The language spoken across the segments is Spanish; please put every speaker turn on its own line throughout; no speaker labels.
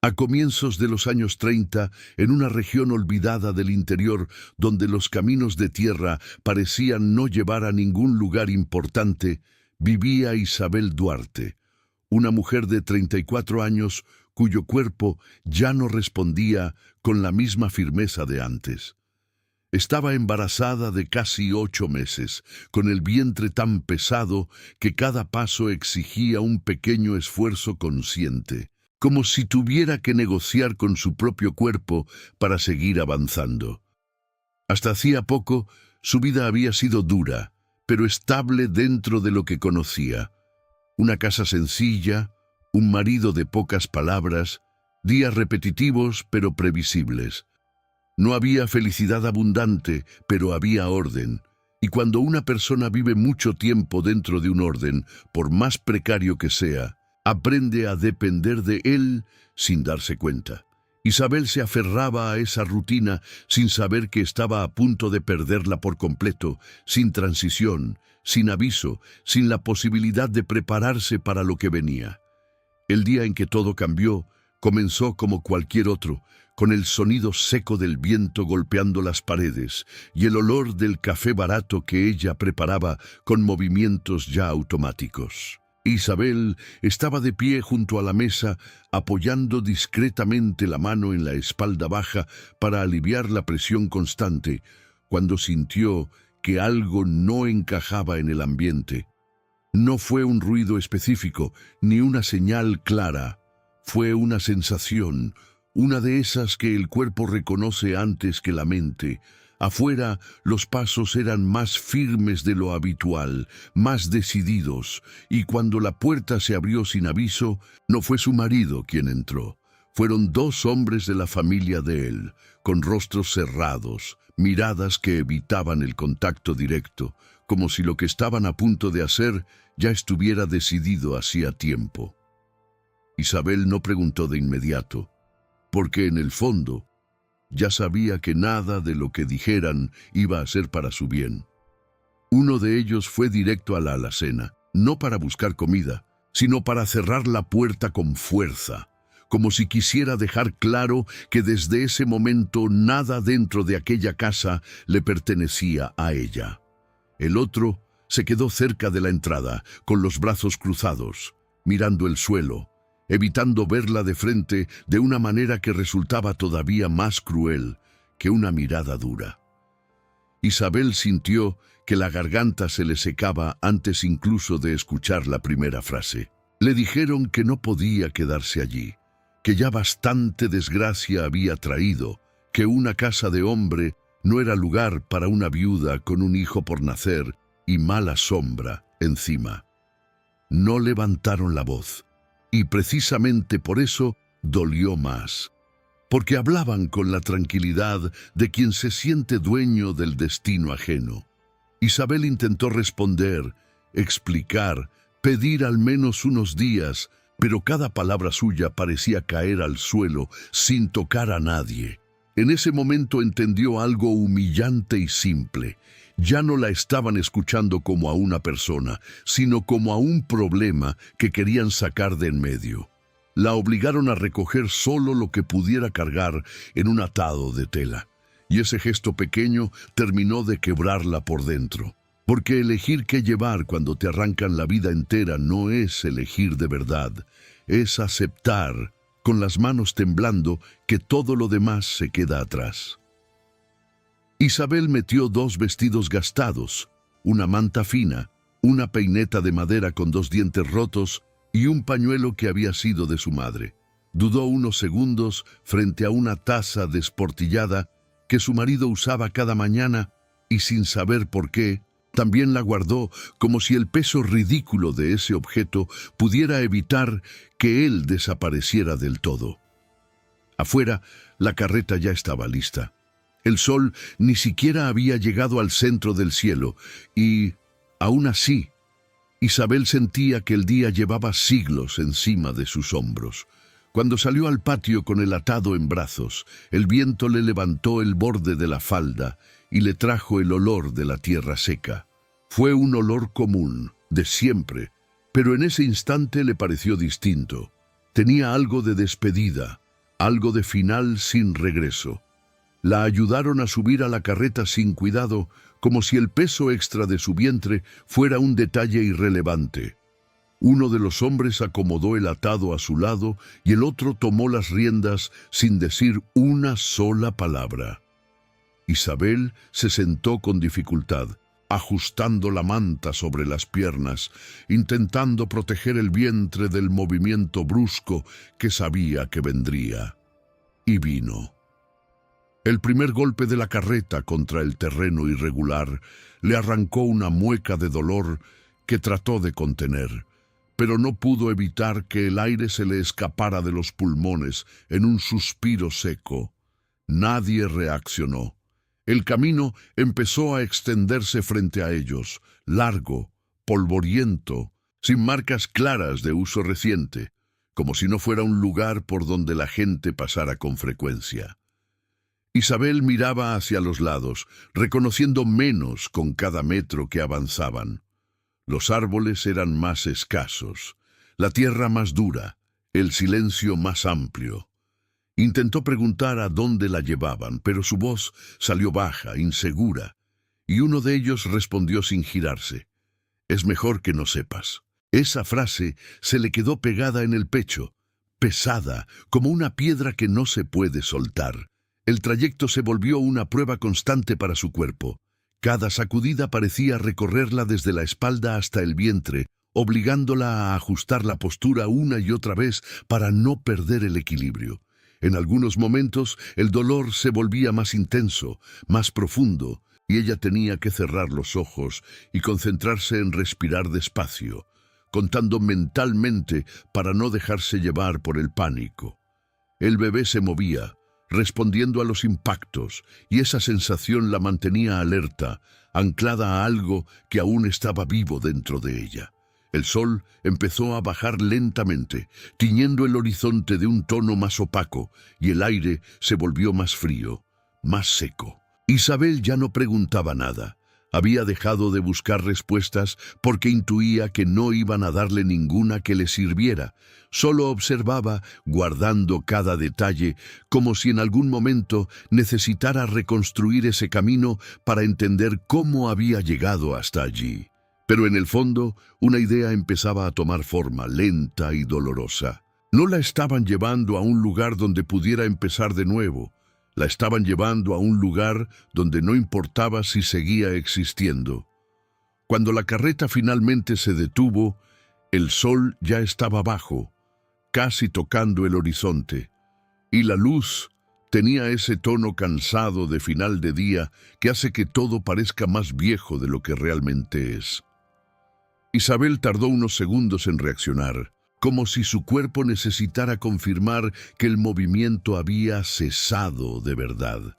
A comienzos de los años 30, en una región olvidada del interior, donde los caminos de tierra parecían no llevar a ningún lugar importante, vivía Isabel Duarte, una mujer de 34 años cuyo cuerpo ya no respondía con la misma firmeza de antes. Estaba embarazada de casi 8 meses, con el vientre tan pesado que cada paso exigía un pequeño esfuerzo consciente, como si tuviera que negociar con su propio cuerpo para seguir avanzando. Hasta hacía poco, su vida había sido dura, pero estable dentro de lo que conocía. Una casa sencilla, un marido de pocas palabras, días repetitivos pero previsibles. No había felicidad abundante, pero había orden. Y cuando una persona vive mucho tiempo dentro de un orden, por más precario que sea, aprende a depender de él sin darse cuenta. Isabel se aferraba a esa rutina sin saber que estaba a punto de perderla por completo, sin transición, sin aviso, sin la posibilidad de prepararse para lo que venía. El día en que todo cambió, comenzó como cualquier otro, con el sonido seco del viento golpeando las paredes y el olor del café barato que ella preparaba con movimientos ya automáticos. Isabel estaba de pie junto a la mesa, apoyando discretamente la mano en la espalda baja para aliviar la presión constante, cuando sintió que algo no encajaba en el ambiente. No fue un ruido específico, ni una señal clara. Fue una sensación, una de esas que el cuerpo reconoce antes que la mente. Afuera, los pasos eran más firmes de lo habitual, más decididos, y cuando la puerta se abrió sin aviso, no fue su marido quien entró. Fueron 2 hombres de la familia de él, con rostros cerrados, miradas que evitaban el contacto directo, como si lo que estaban a punto de hacer ya estuviera decidido hacía tiempo. Isabel no preguntó de inmediato, porque en el fondo ya sabía que nada de lo que dijeran iba a ser para su bien. Uno de ellos fue directo a la alacena, no para buscar comida, sino para cerrar la puerta con fuerza, como si quisiera dejar claro que desde ese momento nada dentro de aquella casa le pertenecía a ella. El otro se quedó cerca de la entrada, con los brazos cruzados, mirando el suelo, evitando verla de frente de una manera que resultaba todavía más cruel que una mirada dura. Isabel sintió que la garganta se le secaba antes incluso de escuchar la primera frase. Le dijeron que no podía quedarse allí, que ya bastante desgracia había traído, que una casa de hombre no era lugar para una viuda con un hijo por nacer y mala sombra encima. No levantaron la voz. Y precisamente por eso dolió más, porque hablaban con la tranquilidad de quien se siente dueño del destino ajeno. Isabel intentó responder, explicar, pedir al menos unos días, pero cada palabra suya parecía caer al suelo sin tocar a nadie. En ese momento entendió algo humillante y simple. Ya no la estaban escuchando como a una persona, sino como a un problema que querían sacar de en medio. La obligaron a recoger solo lo que pudiera cargar en un atado de tela, y ese gesto pequeño terminó de quebrarla por dentro. Porque elegir qué llevar cuando te arrancan la vida entera no es elegir de verdad, es aceptar, con las manos temblando, que todo lo demás se queda atrás. Isabel metió 2 vestidos gastados, una manta fina, una peineta de madera con 2 dientes rotos y un pañuelo que había sido de su madre. Dudó unos segundos frente a una taza desportillada que su marido usaba cada mañana y sin saber por qué, también la guardó como si el peso ridículo de ese objeto pudiera evitar que él desapareciera del todo. Afuera, la carreta ya estaba lista. El sol ni siquiera había llegado al centro del cielo y, aún así, Isabel sentía que el día llevaba siglos encima de sus hombros. Cuando salió al patio con el atado en brazos, el viento le levantó el borde de la falda y le trajo el olor de la tierra seca. Fue un olor común, de siempre, pero en ese instante le pareció distinto. Tenía algo de despedida, algo de final sin regreso. La ayudaron a subir a la carreta sin cuidado, como si el peso extra de su vientre fuera un detalle irrelevante. Uno de los hombres acomodó el atado a su lado y el otro tomó las riendas sin decir una sola palabra. Isabel se sentó con dificultad, ajustando la manta sobre las piernas, intentando proteger el vientre del movimiento brusco que sabía que vendría. Y vino. El primer golpe de la carreta contra el terreno irregular le arrancó una mueca de dolor que trató de contener, pero no pudo evitar que el aire se le escapara de los pulmones en un suspiro seco. Nadie reaccionó. El camino empezó a extenderse frente a ellos, largo, polvoriento, sin marcas claras de uso reciente, como si no fuera un lugar por donde la gente pasara con frecuencia. Isabel miraba hacia los lados, reconociendo menos con cada metro que avanzaban. Los árboles eran más escasos, la tierra más dura, el silencio más amplio. Intentó preguntar a dónde la llevaban, pero su voz salió baja, insegura, y uno de ellos respondió sin girarse: «Es mejor que no sepas». Esa frase se le quedó pegada en el pecho, pesada, como una piedra que no se puede soltar. El trayecto se volvió una prueba constante para su cuerpo. Cada sacudida parecía recorrerla desde la espalda hasta el vientre, obligándola a ajustar la postura una y otra vez para no perder el equilibrio. En algunos momentos el dolor se volvía más intenso, más profundo, y ella tenía que cerrar los ojos y concentrarse en respirar despacio, contando mentalmente para no dejarse llevar por el pánico. El bebé se movía, respondiendo a los impactos, y esa sensación la mantenía alerta, anclada a algo que aún estaba vivo dentro de ella. El sol empezó a bajar lentamente, tiñendo el horizonte de un tono más opaco, y el aire se volvió más frío, más seco. Isabel ya no preguntaba nada. Había dejado de buscar respuestas porque intuía que no iban a darle ninguna que le sirviera. Solo observaba, guardando cada detalle, como si en algún momento necesitara reconstruir ese camino para entender cómo había llegado hasta allí. Pero en el fondo, una idea empezaba a tomar forma, lenta y dolorosa. No la estaban llevando a un lugar donde pudiera empezar de nuevo. La estaban llevando a un lugar donde no importaba si seguía existiendo. Cuando la carreta finalmente se detuvo, el sol ya estaba bajo, casi tocando el horizonte, y la luz tenía ese tono cansado de final de día que hace que todo parezca más viejo de lo que realmente es. Isabel tardó unos segundos en reaccionar, como si su cuerpo necesitara confirmar que el movimiento había cesado de verdad.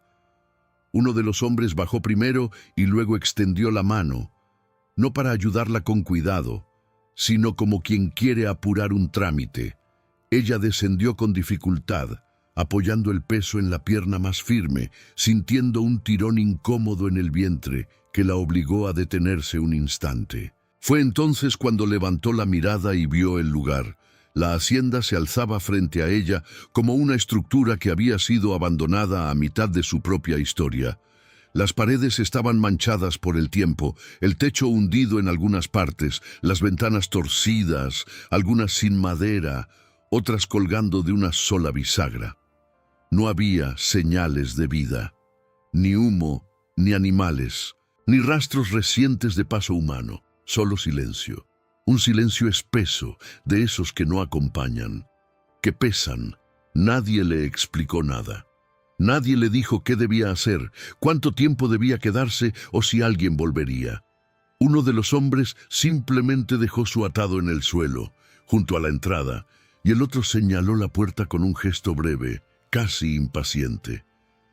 Uno de los hombres bajó primero y luego extendió la mano, no para ayudarla con cuidado, sino como quien quiere apurar un trámite. Ella descendió con dificultad, apoyando el peso en la pierna más firme, sintiendo un tirón incómodo en el vientre que la obligó a detenerse un instante. Fue entonces cuando levantó la mirada y vio el lugar. La hacienda se alzaba frente a ella como una estructura que había sido abandonada a mitad de su propia historia. Las paredes estaban manchadas por el tiempo, el techo hundido en algunas partes, las ventanas torcidas, algunas sin madera, otras colgando de una sola bisagra. No había señales de vida, ni humo, ni animales, ni rastros recientes de paso humano. Solo silencio, un silencio espeso, de esos que no acompañan, que pesan. Nadie le explicó nada. Nadie le dijo qué debía hacer, cuánto tiempo debía quedarse o si alguien volvería. Uno de los hombres simplemente dejó su atado en el suelo, junto a la entrada, y el otro señaló la puerta con un gesto breve, casi impaciente.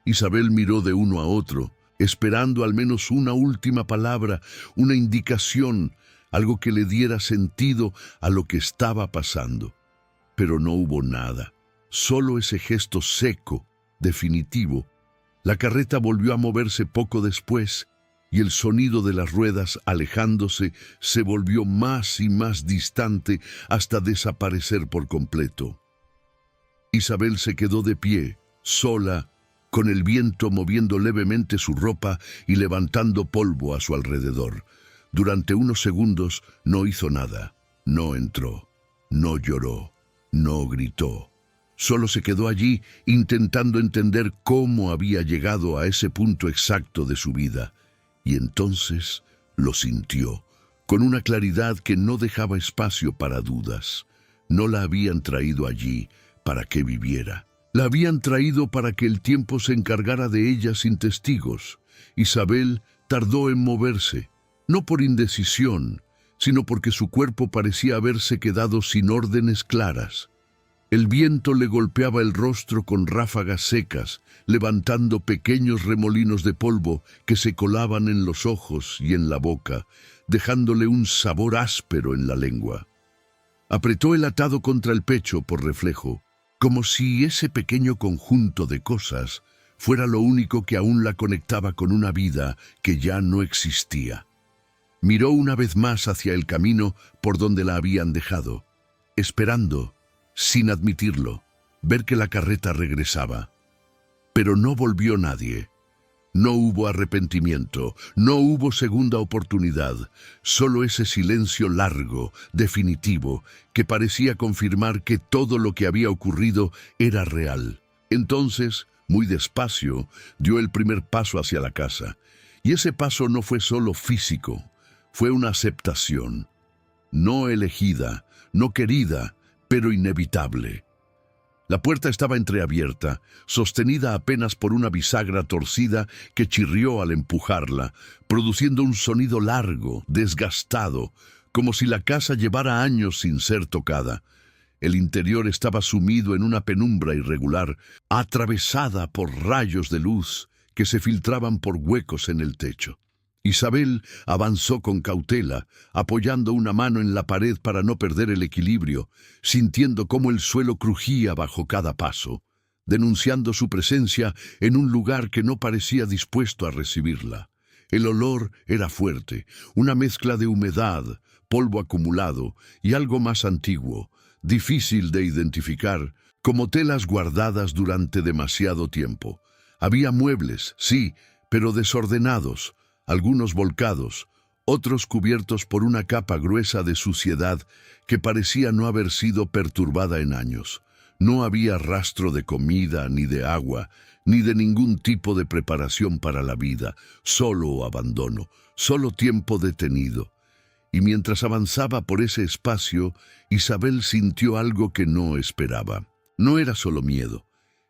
Isabel miró de uno a otro, esperando al menos una última palabra, una indicación, algo que le diera sentido a lo que estaba pasando. Pero no hubo nada, solo ese gesto seco, definitivo. La carreta volvió a moverse poco después, y el sonido de las ruedas alejándose se volvió más y más distante hasta desaparecer por completo. Isabel se quedó de pie, sola, con el viento moviendo levemente su ropa y levantando polvo a su alrededor. Durante unos segundos no hizo nada, no entró, no lloró, no gritó. Solo se quedó allí intentando entender cómo había llegado a ese punto exacto de su vida. Y entonces lo sintió, con una claridad que no dejaba espacio para dudas. No la habían traído allí para que viviera. La habían traído para que el tiempo se encargara de ella sin testigos. Isabel tardó en moverse, no por indecisión, sino porque su cuerpo parecía haberse quedado sin órdenes claras. El viento le golpeaba el rostro con ráfagas secas, levantando pequeños remolinos de polvo que se colaban en los ojos y en la boca, dejándole un sabor áspero en la lengua. Apretó el atado contra el pecho por reflejo, como si ese pequeño conjunto de cosas fuera lo único que aún la conectaba con una vida que ya no existía. Miró una vez más hacia el camino por donde la habían dejado, esperando, sin admitirlo, ver que la carreta regresaba. Pero no volvió nadie. No hubo arrepentimiento, no hubo segunda oportunidad, solo ese silencio largo, definitivo, que parecía confirmar que todo lo que había ocurrido era real. Entonces, muy despacio, dio el primer paso hacia la casa. Y ese paso no fue solo físico, fue una aceptación. No elegida, no querida, pero inevitable. La puerta estaba entreabierta, sostenida apenas por una bisagra torcida que chirrió al empujarla, produciendo un sonido largo, desgastado, como si la casa llevara años sin ser tocada. El interior estaba sumido en una penumbra irregular, atravesada por rayos de luz que se filtraban por huecos en el techo. Isabel avanzó con cautela, apoyando una mano en la pared para no perder el equilibrio, sintiendo cómo el suelo crujía bajo cada paso, denunciando su presencia en un lugar que no parecía dispuesto a recibirla. El olor era fuerte, una mezcla de humedad, polvo acumulado y algo más antiguo, difícil de identificar, como telas guardadas durante demasiado tiempo. Había muebles, sí, pero desordenados, algunos volcados, otros cubiertos por una capa gruesa de suciedad que parecía no haber sido perturbada en años. No había rastro de comida, ni de agua, ni de ningún tipo de preparación para la vida, solo abandono, solo tiempo detenido. Y mientras avanzaba por ese espacio, Isabel sintió algo que no esperaba. No era solo miedo.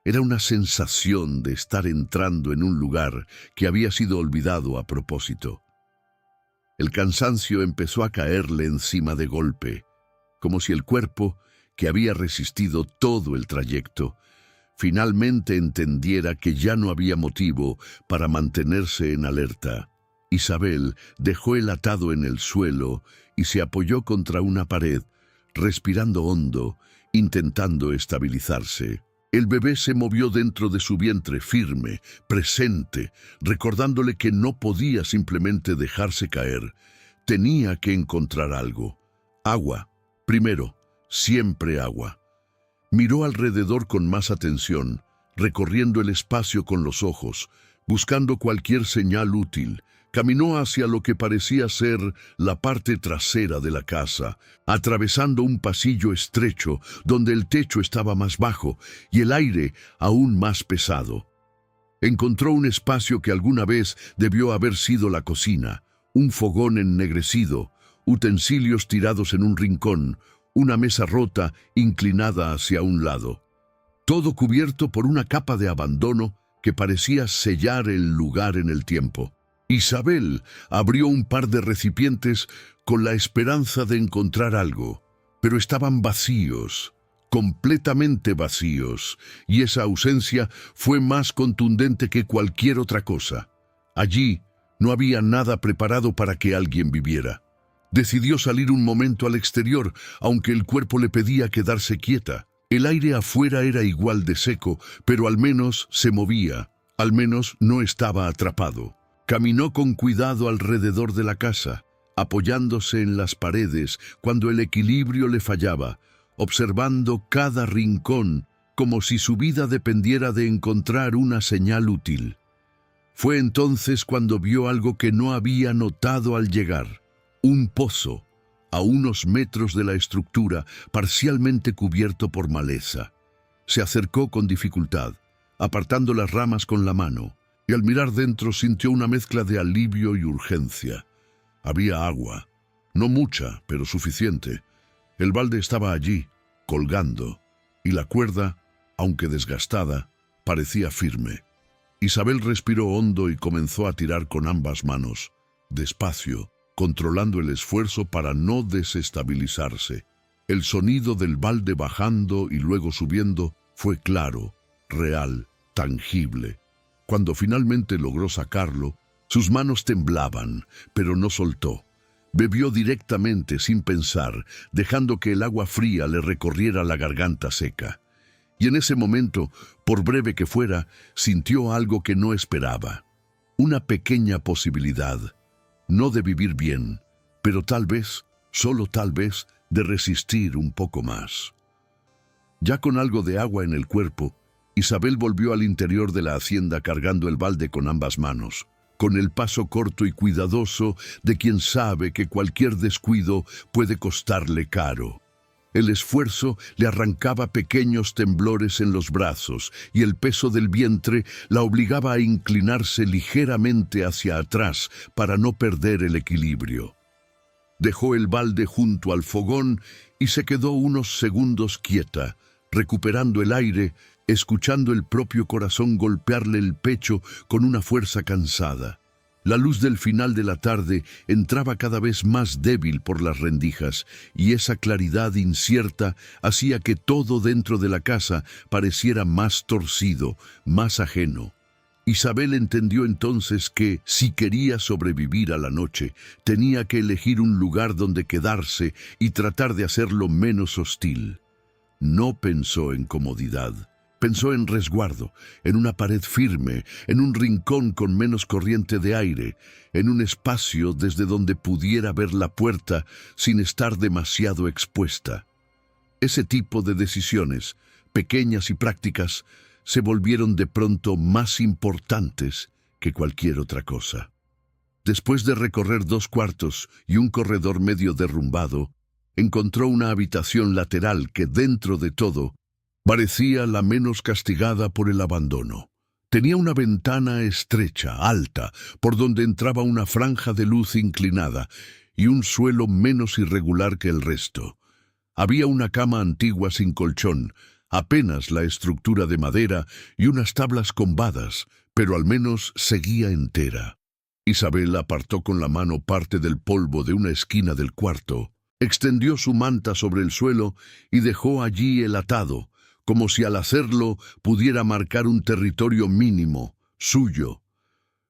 Era una sensación de estar entrando en un lugar que había sido olvidado a propósito. El cansancio empezó a caerle encima de golpe, como si el cuerpo, que había resistido todo el trayecto, finalmente entendiera que ya no había motivo para mantenerse en alerta. Isabel dejó el atado en el suelo y se apoyó contra una pared, respirando hondo, intentando estabilizarse. El bebé se movió dentro de su vientre firme, presente, recordándole que no podía simplemente dejarse caer. Tenía que encontrar algo. Agua. Primero, siempre agua. Miró alrededor con más atención, recorriendo el espacio con los ojos, buscando cualquier señal útil. Caminó hacia lo que parecía ser la parte trasera de la casa, atravesando un pasillo estrecho donde el techo estaba más bajo y el aire aún más pesado. Encontró un espacio que alguna vez debió haber sido la cocina, un fogón ennegrecido, utensilios tirados en un rincón, una mesa rota inclinada hacia un lado. Todo cubierto por una capa de abandono que parecía sellar el lugar en el tiempo. Isabel abrió un par de recipientes con la esperanza de encontrar algo, pero estaban vacíos, completamente vacíos, y esa ausencia fue más contundente que cualquier otra cosa. Allí no había nada preparado para que alguien viviera. Decidió salir un momento al exterior, aunque el cuerpo le pedía quedarse quieta. El aire afuera era igual de seco, pero al menos se movía, al menos no estaba atrapado. Caminó con cuidado alrededor de la casa, apoyándose en las paredes cuando el equilibrio le fallaba, observando cada rincón como si su vida dependiera de encontrar una señal útil. Fue entonces cuando vio algo que no había notado al llegar: un pozo, a unos metros de la estructura, parcialmente cubierto por maleza. Se acercó con dificultad, apartando las ramas con la mano, y al mirar dentro sintió una mezcla de alivio y urgencia. Había agua, no mucha, pero suficiente. El balde estaba allí, colgando, y la cuerda, aunque desgastada, parecía firme. Isabel respiró hondo y comenzó a tirar con ambas manos, despacio, controlando el esfuerzo para no desestabilizarse. El sonido del balde bajando y luego subiendo fue claro, real, tangible. Cuando finalmente logró sacarlo, sus manos temblaban, pero no soltó. Bebió directamente, sin pensar, dejando que el agua fría le recorriera la garganta seca. Y en ese momento, por breve que fuera, sintió algo que no esperaba. Una pequeña posibilidad, no de vivir bien, pero tal vez, solo tal vez, de resistir un poco más. Ya con algo de agua en el cuerpo, Isabel volvió al interior de la hacienda cargando el balde con ambas manos, con el paso corto y cuidadoso de quien sabe que cualquier descuido puede costarle caro. El esfuerzo le arrancaba pequeños temblores en los brazos y el peso del vientre la obligaba a inclinarse ligeramente hacia atrás para no perder el equilibrio. Dejó el balde junto al fogón y se quedó unos segundos quieta, recuperando el aire, escuchando el propio corazón golpearle el pecho con una fuerza cansada. La luz del final de la tarde entraba cada vez más débil por las rendijas, y esa claridad incierta hacía que todo dentro de la casa pareciera más torcido, más ajeno. Isabel entendió entonces que, si quería sobrevivir a la noche, tenía que elegir un lugar donde quedarse y tratar de hacerlo menos hostil. No pensó en comodidad. Pensó en resguardo, en una pared firme, en un rincón con menos corriente de aire, en un espacio desde donde pudiera ver la puerta sin estar demasiado expuesta. Ese tipo de decisiones, pequeñas y prácticas, se volvieron de pronto más importantes que cualquier otra cosa. Después de recorrer 2 cuartos y un corredor medio derrumbado, encontró una habitación lateral que, dentro de todo, parecía la menos castigada por el abandono. Tenía una ventana estrecha, alta, por donde entraba una franja de luz inclinada y un suelo menos irregular que el resto. Había una cama antigua sin colchón, apenas la estructura de madera y unas tablas combadas, pero al menos seguía entera. Isabel apartó con la mano parte del polvo de una esquina del cuarto, extendió su manta sobre el suelo y dejó allí el atado, como si al hacerlo pudiera marcar un territorio mínimo, suyo.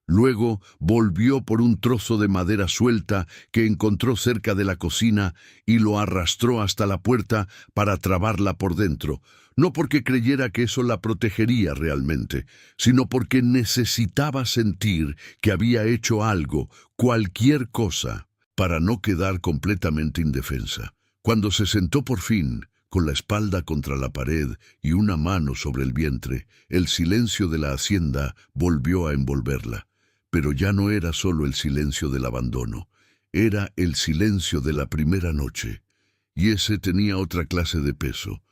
Luego volvió por un trozo de madera suelta que encontró cerca de la cocina y lo arrastró hasta la puerta para trabarla por dentro, no porque creyera que eso la protegería realmente, sino porque necesitaba sentir que había hecho algo, cualquier cosa, para no quedar completamente indefensa. Cuando se sentó por fin, con la espalda contra la pared y una mano sobre el vientre, el silencio de la hacienda volvió a envolverla. Pero ya no era solo el silencio del abandono, era el silencio de la primera noche, y ese tenía otra clase de peso.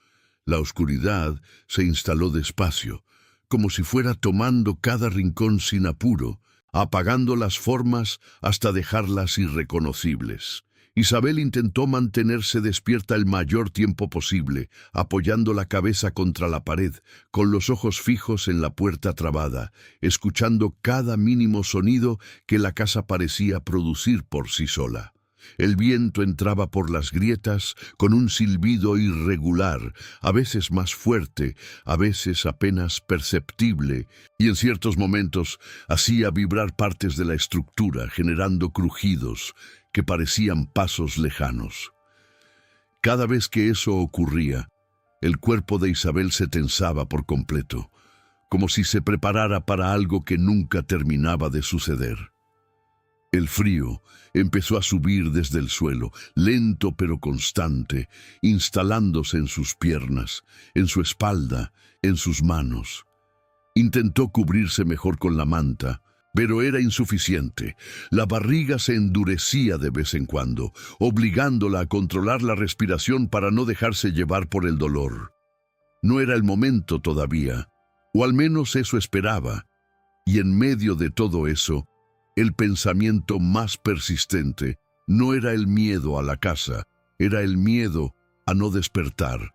La oscuridad se instaló despacio, como si fuera tomando cada rincón sin apuro, apagando las formas hasta dejarlas irreconocibles. Isabel intentó mantenerse despierta el mayor tiempo posible, apoyando la cabeza contra la pared, con los ojos fijos en la puerta trabada, escuchando cada mínimo sonido que la casa parecía producir por sí sola. El viento entraba por las grietas con un silbido irregular, a veces más fuerte, a veces apenas perceptible, y en ciertos momentos hacía vibrar partes de la estructura, generando crujidos que parecían pasos lejanos. Cada vez que eso ocurría, el cuerpo de Isabel se tensaba por completo, como si se preparara para algo que nunca terminaba de suceder. El frío empezó a subir desde el suelo, lento pero constante, instalándose en sus piernas, en su espalda, en sus manos. Intentó cubrirse mejor con la manta, pero era insuficiente. La barriga se endurecía de vez en cuando, obligándola a controlar la respiración para no dejarse llevar por el dolor. No era el momento todavía, o al menos eso esperaba, y en medio de todo eso, el pensamiento más persistente no era el miedo a la casa, era el miedo a no despertar.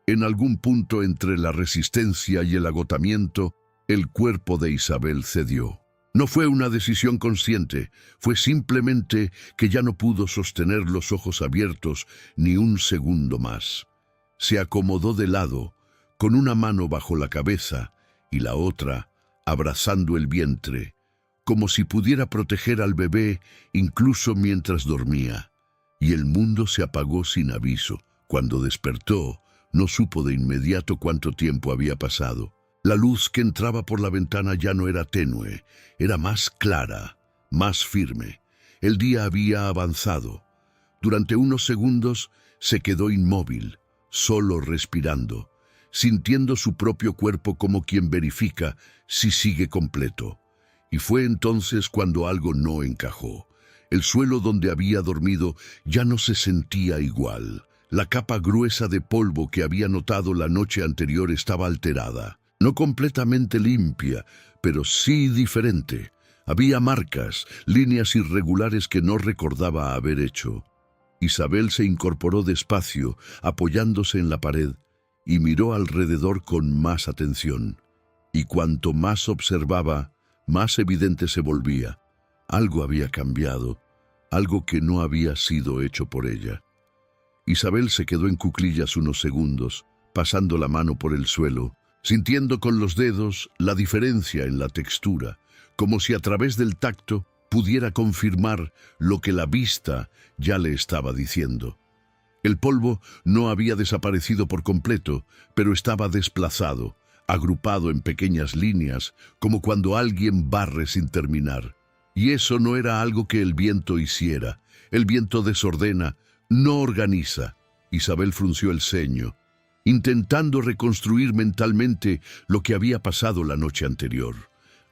En algún punto entre la resistencia y el agotamiento, el cuerpo de Isabel cedió. No fue una decisión consciente, fue simplemente que ya no pudo sostener los ojos abiertos ni un segundo más. Se acomodó de lado, con una mano bajo la cabeza y la otra abrazando el vientre, como si pudiera proteger al bebé incluso mientras dormía. Y el mundo se apagó sin aviso. Cuando despertó, no supo de inmediato cuánto tiempo había pasado. La luz que entraba por la ventana ya no era tenue, era más clara, más firme. El día había avanzado. Durante unos segundos se quedó inmóvil, solo respirando, sintiendo su propio cuerpo como quien verifica si sigue completo. Y fue entonces cuando algo no encajó. El suelo donde había dormido ya no se sentía igual. La capa gruesa de polvo que había notado la noche anterior estaba alterada. No completamente limpia, pero sí diferente. Había marcas, líneas irregulares que no recordaba haber hecho. Isabel se incorporó despacio, apoyándose en la pared, y miró alrededor con más atención. Y cuanto más observaba, más evidente se volvía. Algo había cambiado, algo que no había sido hecho por ella. Isabel se quedó en cuclillas unos segundos, pasando la mano por el suelo, sintiendo con los dedos la diferencia en la textura, como si a través del tacto pudiera confirmar lo que la vista ya le estaba diciendo. El polvo no había desaparecido por completo, pero estaba desplazado, agrupado en pequeñas líneas, como cuando alguien barre sin terminar. Y eso no era algo que el viento hiciera. El viento desordena, no organiza. Isabel frunció el ceño, intentando reconstruir mentalmente lo que había pasado la noche anterior.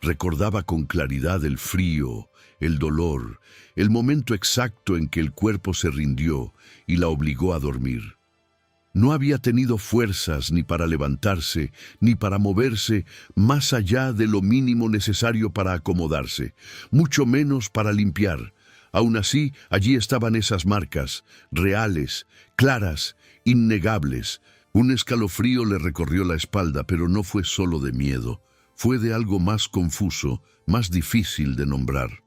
Recordaba con claridad el frío, el dolor, el momento exacto en que el cuerpo se rindió y la obligó a dormir. No había tenido fuerzas ni para levantarse, ni para moverse más allá de lo mínimo necesario para acomodarse, mucho menos para limpiar. Aún así, allí estaban esas marcas, reales, claras, innegables. Un escalofrío le recorrió la espalda, pero no fue solo de miedo. Fue de algo más confuso, más difícil de nombrar.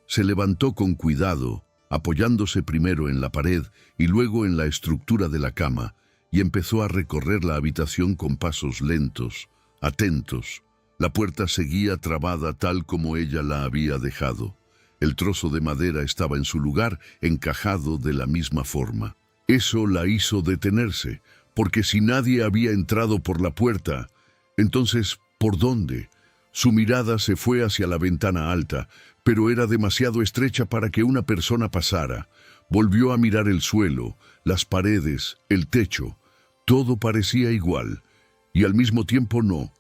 Se levantó con cuidado, apoyándose primero en la pared y luego en la estructura de la cama, y empezó a recorrer la habitación con pasos lentos, atentos. La puerta seguía trabada tal como ella la había dejado. El trozo de madera estaba en su lugar, encajado de la misma forma. Eso la hizo detenerse, porque si nadie había entrado por la puerta, entonces, ¿por dónde? Su mirada se fue hacia la ventana alta, pero era demasiado estrecha para que una persona pasara. Volvió a mirar el suelo, las paredes, el techo. Todo parecía igual, y al mismo tiempo no.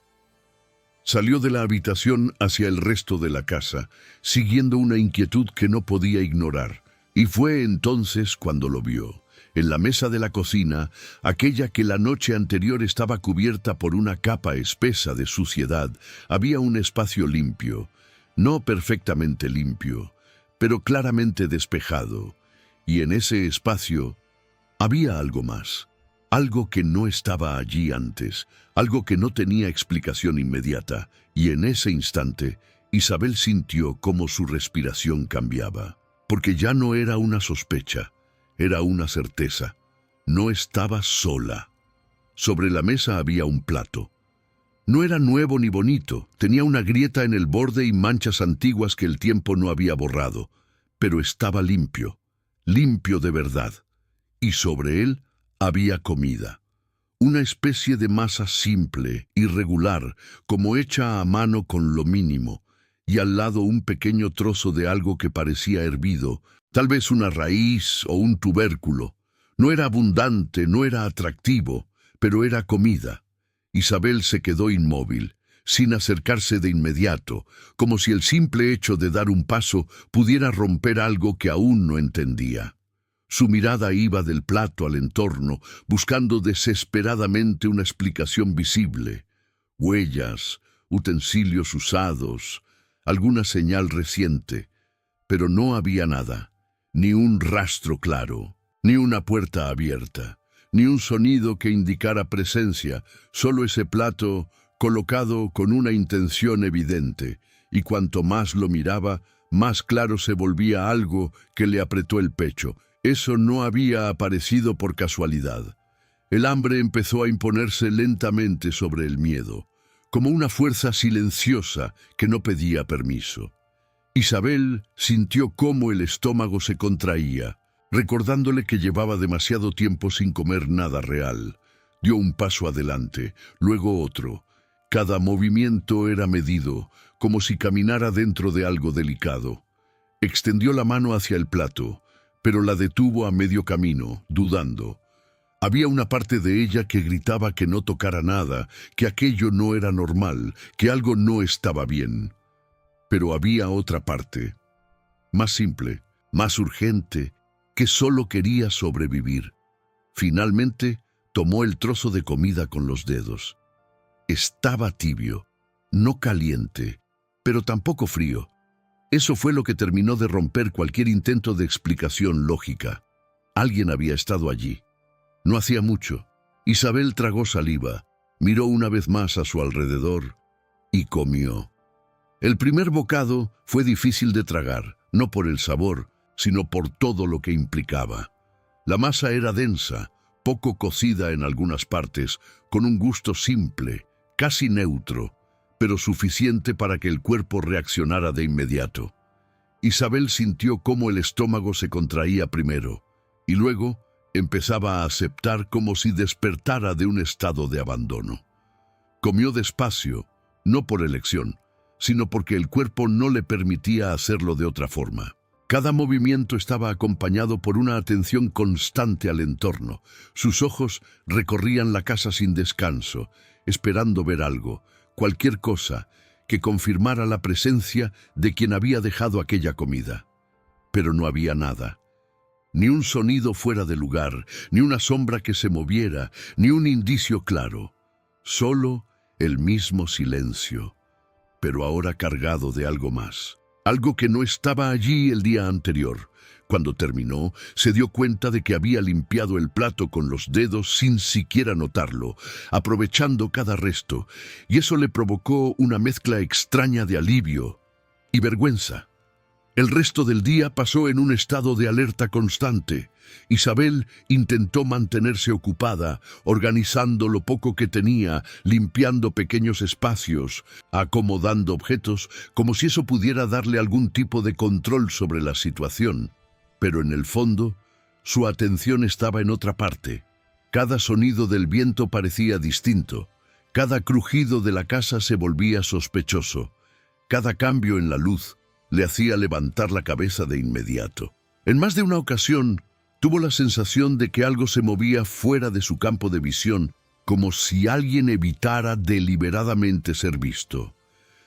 Salió de la habitación hacia el resto de la casa, siguiendo una inquietud que no podía ignorar, y fue entonces cuando lo vio. En la mesa de la cocina, aquella que la noche anterior estaba cubierta por una capa espesa de suciedad, había un espacio limpio, no perfectamente limpio, pero claramente despejado, y en ese espacio había algo más. Algo que no estaba allí antes, algo que no tenía explicación inmediata, y en ese instante Isabel sintió cómo su respiración cambiaba, porque ya no era una sospecha, era una certeza. No estaba sola. Sobre la mesa había un plato. No era nuevo ni bonito, tenía una grieta en el borde y manchas antiguas que el tiempo no había borrado, pero estaba limpio, limpio de verdad, y sobre él había comida, una especie de masa simple, irregular, como hecha a mano con lo mínimo, y al lado un pequeño trozo de algo que parecía hervido, tal vez una raíz o un tubérculo. No era abundante, no era atractivo, pero era comida. Isabel se quedó inmóvil, sin acercarse de inmediato, como si el simple hecho de dar un paso pudiera romper algo que aún no entendía. Su mirada iba del plato al entorno, buscando desesperadamente una explicación visible. Huellas, utensilios usados, alguna señal reciente, pero no había nada, ni un rastro claro, ni una puerta abierta, ni un sonido que indicara presencia, solo ese plato colocado con una intención evidente, y cuanto más lo miraba, más claro se volvía algo que le apretó el pecho. Eso no había aparecido por casualidad. El hambre empezó a imponerse lentamente sobre el miedo, como una fuerza silenciosa que no pedía permiso. Isabel sintió cómo el estómago se contraía, recordándole que llevaba demasiado tiempo sin comer nada real. Dio un paso adelante, luego otro. Cada movimiento era medido, como si caminara dentro de algo delicado. Extendió la mano hacia el plato, pero la detuvo a medio camino, dudando. Había una parte de ella que gritaba que no tocara nada, que aquello no era normal, que algo no estaba bien. Pero había otra parte, más simple, más urgente, que solo quería sobrevivir. Finalmente, tomó el trozo de comida con los dedos. Estaba tibio, no caliente, pero tampoco frío. Eso fue lo que terminó de romper cualquier intento de explicación lógica. Alguien había estado allí. No hacía mucho. Isabel tragó saliva, miró una vez más a su alrededor y comió. El primer bocado fue difícil de tragar, no por el sabor, sino por todo lo que implicaba. La masa era densa, poco cocida en algunas partes, con un gusto simple, casi neutro, pero suficiente para que el cuerpo reaccionara de inmediato. Isabel sintió cómo el estómago se contraía primero, y luego empezaba a aceptar como si despertara de un estado de abandono. Comió despacio, no por elección, sino porque el cuerpo no le permitía hacerlo de otra forma. Cada movimiento estaba acompañado por una atención constante al entorno. Sus ojos recorrían la casa sin descanso, esperando ver algo, cualquier cosa, que confirmara la presencia de quien había dejado aquella comida. Pero no había nada. Ni un sonido fuera de lugar, ni una sombra que se moviera, ni un indicio claro. Solo el mismo silencio, pero ahora cargado de algo más. Algo que no estaba allí el día anterior. Cuando terminó, se dio cuenta de que había limpiado el plato con los dedos sin siquiera notarlo, aprovechando cada resto, y eso le provocó una mezcla extraña de alivio y vergüenza. El resto del día pasó en un estado de alerta constante. Isabel intentó mantenerse ocupada, organizando lo poco que tenía, limpiando pequeños espacios, acomodando objetos, como si eso pudiera darle algún tipo de control sobre la situación. Pero en el fondo, su atención estaba en otra parte. Cada sonido del viento parecía distinto. Cada crujido de la casa se volvía sospechoso. Cada cambio en la luz le hacía levantar la cabeza de inmediato. En más de una ocasión, tuvo la sensación de que algo se movía fuera de su campo de visión, como si alguien evitara deliberadamente ser visto.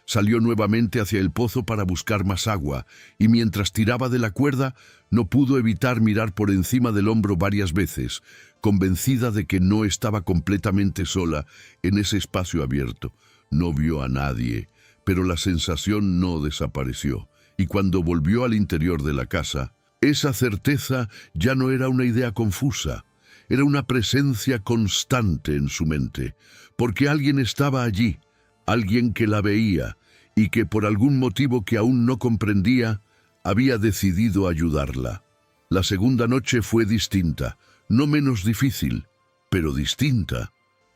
Salió nuevamente hacia el pozo para buscar más agua, y mientras tiraba de la cuerda, no pudo evitar mirar por encima del hombro varias veces, convencida de que no estaba completamente sola en ese espacio abierto. No vio a nadie, pero la sensación no desapareció, y cuando volvió al interior de la casa, esa certeza ya no era una idea confusa, era una presencia constante en su mente, porque alguien estaba allí, alguien que la veía y que por algún motivo que aún no comprendía, había decidido ayudarla. La segunda noche fue distinta, no menos difícil, pero distinta.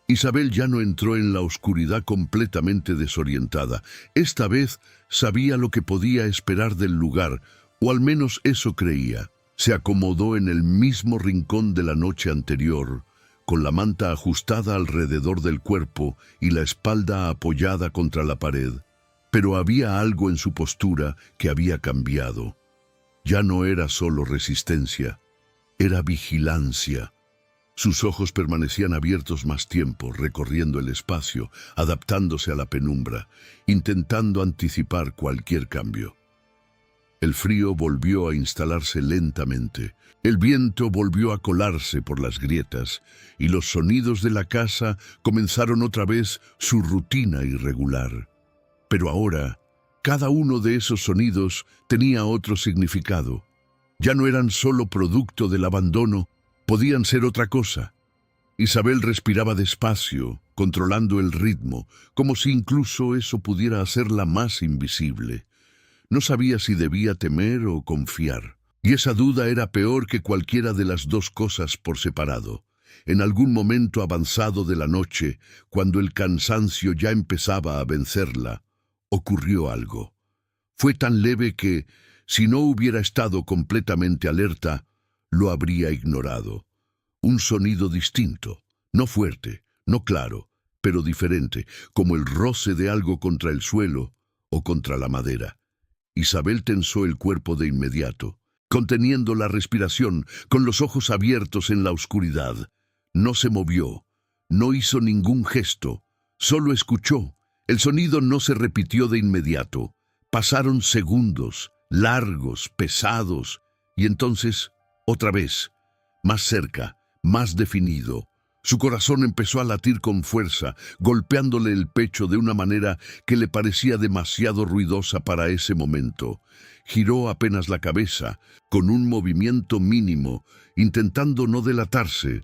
Isabel ya no entró en la oscuridad completamente desorientada. Esta vez sabía lo que podía esperar del lugar, o al menos eso creía. Se acomodó en el mismo rincón de la noche anterior, con la manta ajustada alrededor del cuerpo y la espalda apoyada contra la pared. Pero había algo en su postura que había cambiado. Ya no era solo resistencia, era vigilancia. Sus ojos permanecían abiertos más tiempo, recorriendo el espacio, adaptándose a la penumbra, intentando anticipar cualquier cambio. El frío volvió a instalarse lentamente, el viento volvió a colarse por las grietas, y los sonidos de la casa comenzaron otra vez su rutina irregular. Pero ahora, cada uno de esos sonidos tenía otro significado. Ya no eran solo producto del abandono, podían ser otra cosa. Isabel respiraba despacio, controlando el ritmo, como si incluso eso pudiera hacerla más invisible. No sabía si debía temer o confiar, y esa duda era peor que cualquiera de las dos cosas por separado. En algún momento avanzado de la noche, cuando el cansancio ya empezaba a vencerla, ocurrió algo. Fue tan leve que, si no hubiera estado completamente alerta, lo habría ignorado. Un sonido distinto, no fuerte, no claro, pero diferente, como el roce de algo contra el suelo o contra la madera. Isabel tensó el cuerpo de inmediato, conteniendo la respiración, con los ojos abiertos en la oscuridad. No se movió, no hizo ningún gesto, solo escuchó. El sonido no se repitió de inmediato. Pasaron segundos, largos, pesados, y entonces, otra vez, más cerca, más definido. Su corazón empezó a latir con fuerza, golpeándole el pecho de una manera que le parecía demasiado ruidosa para ese momento. Giró apenas la cabeza, con un movimiento mínimo, intentando no delatarse,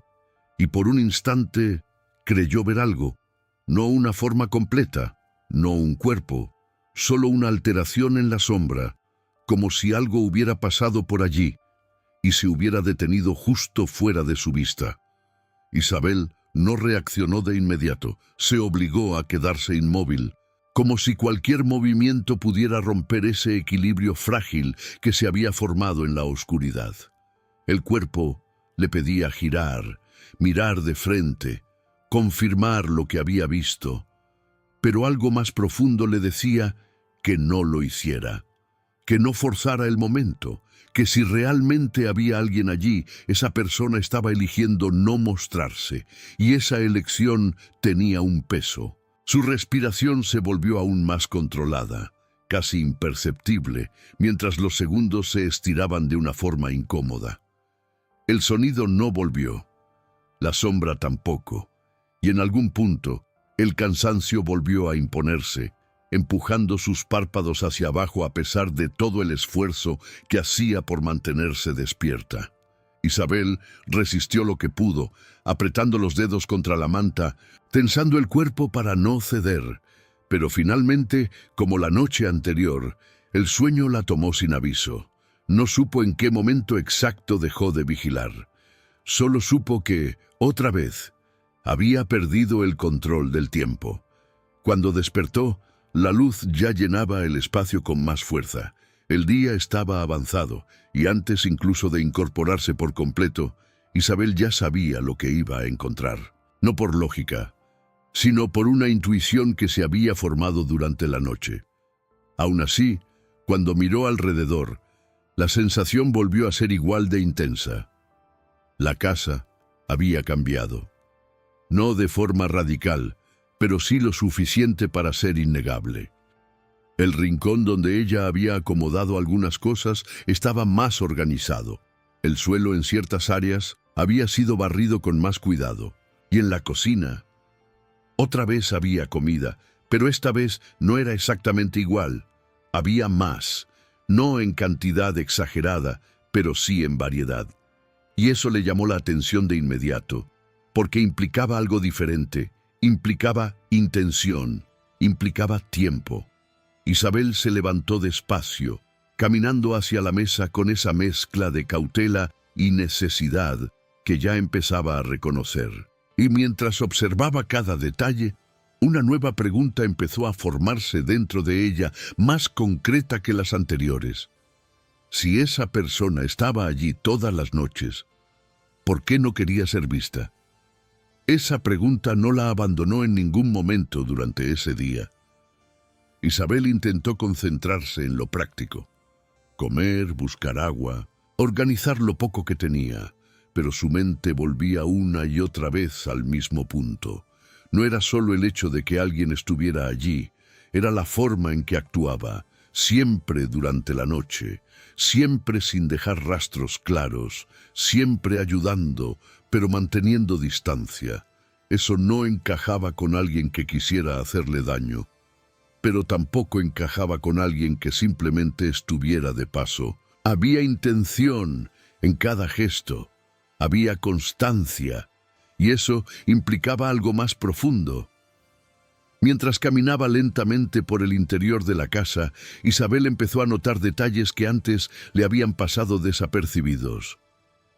y por un instante creyó ver algo. No una forma completa, no un cuerpo, solo una alteración en la sombra, como si algo hubiera pasado por allí y se hubiera detenido justo fuera de su vista. Isabel no reaccionó de inmediato, se obligó a quedarse inmóvil, como si cualquier movimiento pudiera romper ese equilibrio frágil que se había formado en la oscuridad. El cuerpo le pedía girar, mirar de frente, confirmar lo que había visto, pero algo más profundo le decía que no lo hiciera, que no forzara el momento, que si realmente había alguien allí, esa persona estaba eligiendo no mostrarse, y esa elección tenía un peso. Su respiración se volvió aún más controlada, casi imperceptible, mientras los segundos se estiraban de una forma incómoda. El sonido no volvió, la sombra tampoco, y en algún punto el cansancio volvió a imponerse, empujando sus párpados hacia abajo a pesar de todo el esfuerzo que hacía por mantenerse despierta. Isabel resistió lo que pudo, apretando los dedos contra la manta, tensando el cuerpo para no ceder, pero finalmente, como la noche anterior, el sueño la tomó sin aviso. No supo en qué momento exacto dejó de vigilar. Solo supo que, otra vez, había perdido el control del tiempo. Cuando despertó, la luz ya llenaba el espacio con más fuerza. El día estaba avanzado, y antes incluso de incorporarse por completo, Isabel ya sabía lo que iba a encontrar. No por lógica, sino por una intuición que se había formado durante la noche. Aún así, cuando miró alrededor, la sensación volvió a ser igual de intensa. La casa había cambiado. No de forma radical, pero sí lo suficiente para ser innegable. El rincón donde ella había acomodado algunas cosas estaba más organizado. El suelo en ciertas áreas había sido barrido con más cuidado. Y en la cocina, otra vez había comida, pero esta vez no era exactamente igual. Había más, no en cantidad exagerada, pero sí en variedad. Y eso le llamó la atención de inmediato, porque implicaba algo diferente. Implicaba intención, implicaba tiempo. Isabel se levantó despacio, caminando hacia la mesa con esa mezcla de cautela y necesidad que ya empezaba a reconocer. Y mientras observaba cada detalle, una nueva pregunta empezó a formarse dentro de ella, más concreta que las anteriores. Si esa persona estaba allí todas las noches, ¿por qué no quería ser vista? Esa pregunta no la abandonó en ningún momento durante ese día. Isabel intentó concentrarse en lo práctico. Comer, buscar agua, organizar lo poco que tenía, pero su mente volvía una y otra vez al mismo punto. No era solo el hecho de que alguien estuviera allí, era la forma en que actuaba, siempre durante la noche, siempre sin dejar rastros claros, siempre ayudando, pero manteniendo distancia. Eso no encajaba con alguien que quisiera hacerle daño, pero tampoco encajaba con alguien que simplemente estuviera de paso. Había intención en cada gesto, había constancia, y eso implicaba algo más profundo. Mientras caminaba lentamente por el interior de la casa, Isabel empezó a notar detalles que antes le habían pasado desapercibidos.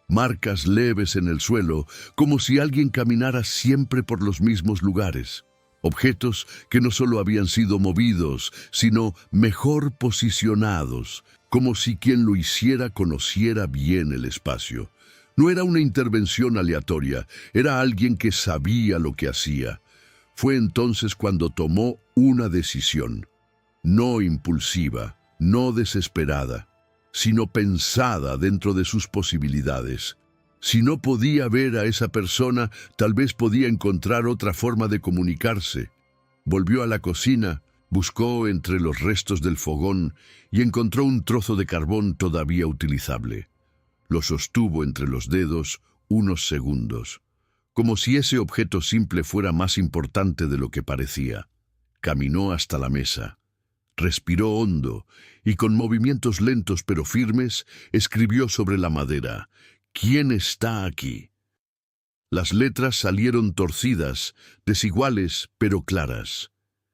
Marcas leves en el suelo, como si alguien caminara siempre por los mismos lugares. Objetos que no solo habían sido movidos, sino mejor posicionados, como si quien lo hiciera conociera bien el espacio. No era una intervención aleatoria, era alguien que sabía lo que hacía. Fue entonces cuando tomó una decisión, no impulsiva, no desesperada, sino pensada dentro de sus posibilidades. Si no podía ver a esa persona, tal vez podía encontrar otra forma de comunicarse. Volvió a la cocina, buscó entre los restos del fogón y encontró un trozo de carbón todavía utilizable. Lo sostuvo entre los dedos unos segundos, como si ese objeto simple fuera más importante de lo que parecía. Caminó hasta la mesa, respiró hondo y con movimientos lentos pero firmes escribió sobre la madera: ¿Quién está aquí? Las letras salieron torcidas, desiguales pero claras.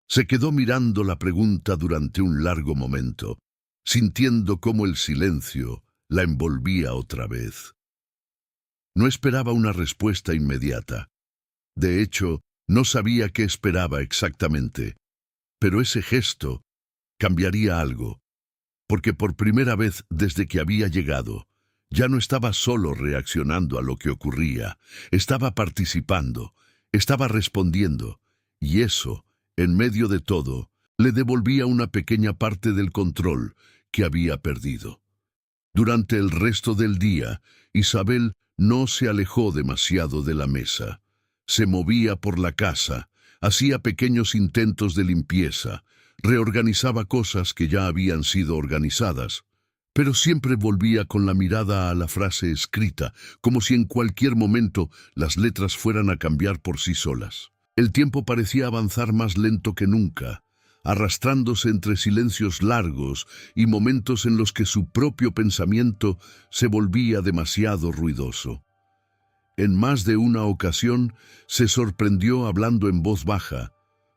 Se quedó mirando la pregunta durante un largo momento, sintiendo cómo el silencio la envolvía otra vez. No esperaba una respuesta inmediata. De hecho, no sabía qué esperaba exactamente. Pero ese gesto cambiaría algo, porque por primera vez desde que había llegado, ya no estaba solo reaccionando a lo que ocurría, estaba participando, estaba respondiendo, y eso, en medio de todo, le devolvía una pequeña parte del control que había perdido. Durante el resto del día, Isabel no se alejó demasiado de la mesa. Se movía por la casa, hacía pequeños intentos de limpieza, reorganizaba cosas que ya habían sido organizadas, pero siempre volvía con la mirada a la frase escrita, como si en cualquier momento las letras fueran a cambiar por sí solas. El tiempo parecía avanzar más lento que nunca, arrastrándose entre silencios largos y momentos en los que su propio pensamiento se volvía demasiado ruidoso. En más de una ocasión se sorprendió hablando en voz baja,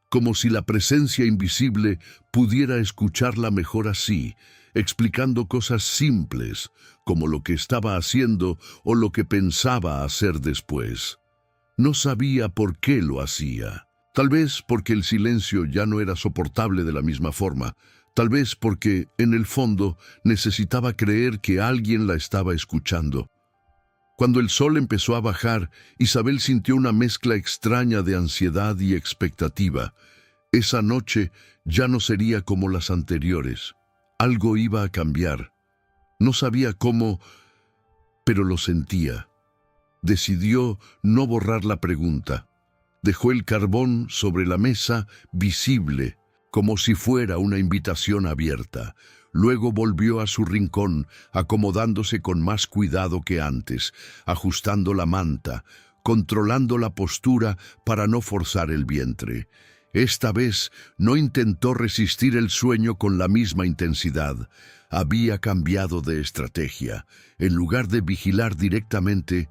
como si la presencia invisible pudiera escucharla mejor así, explicando cosas simples, como lo que estaba haciendo o lo que pensaba hacer después. No sabía por qué lo hacía. Tal vez porque el silencio ya no era soportable de la misma forma, tal vez porque, en el fondo, necesitaba creer que alguien la estaba escuchando. Cuando el sol empezó a bajar, Isabel sintió una mezcla extraña de ansiedad y expectativa. Esa noche ya no sería como las anteriores. Algo iba a cambiar. No sabía cómo, pero lo sentía. Decidió no borrar la pregunta. Dejó el carbón sobre la mesa, visible, como si fuera una invitación abierta. Luego volvió a su rincón, acomodándose con más cuidado que antes, ajustando la manta, controlando la postura para no forzar el vientre. Esta vez no intentó resistir el sueño con la misma intensidad. Había cambiado de estrategia. En lugar de vigilar directamente,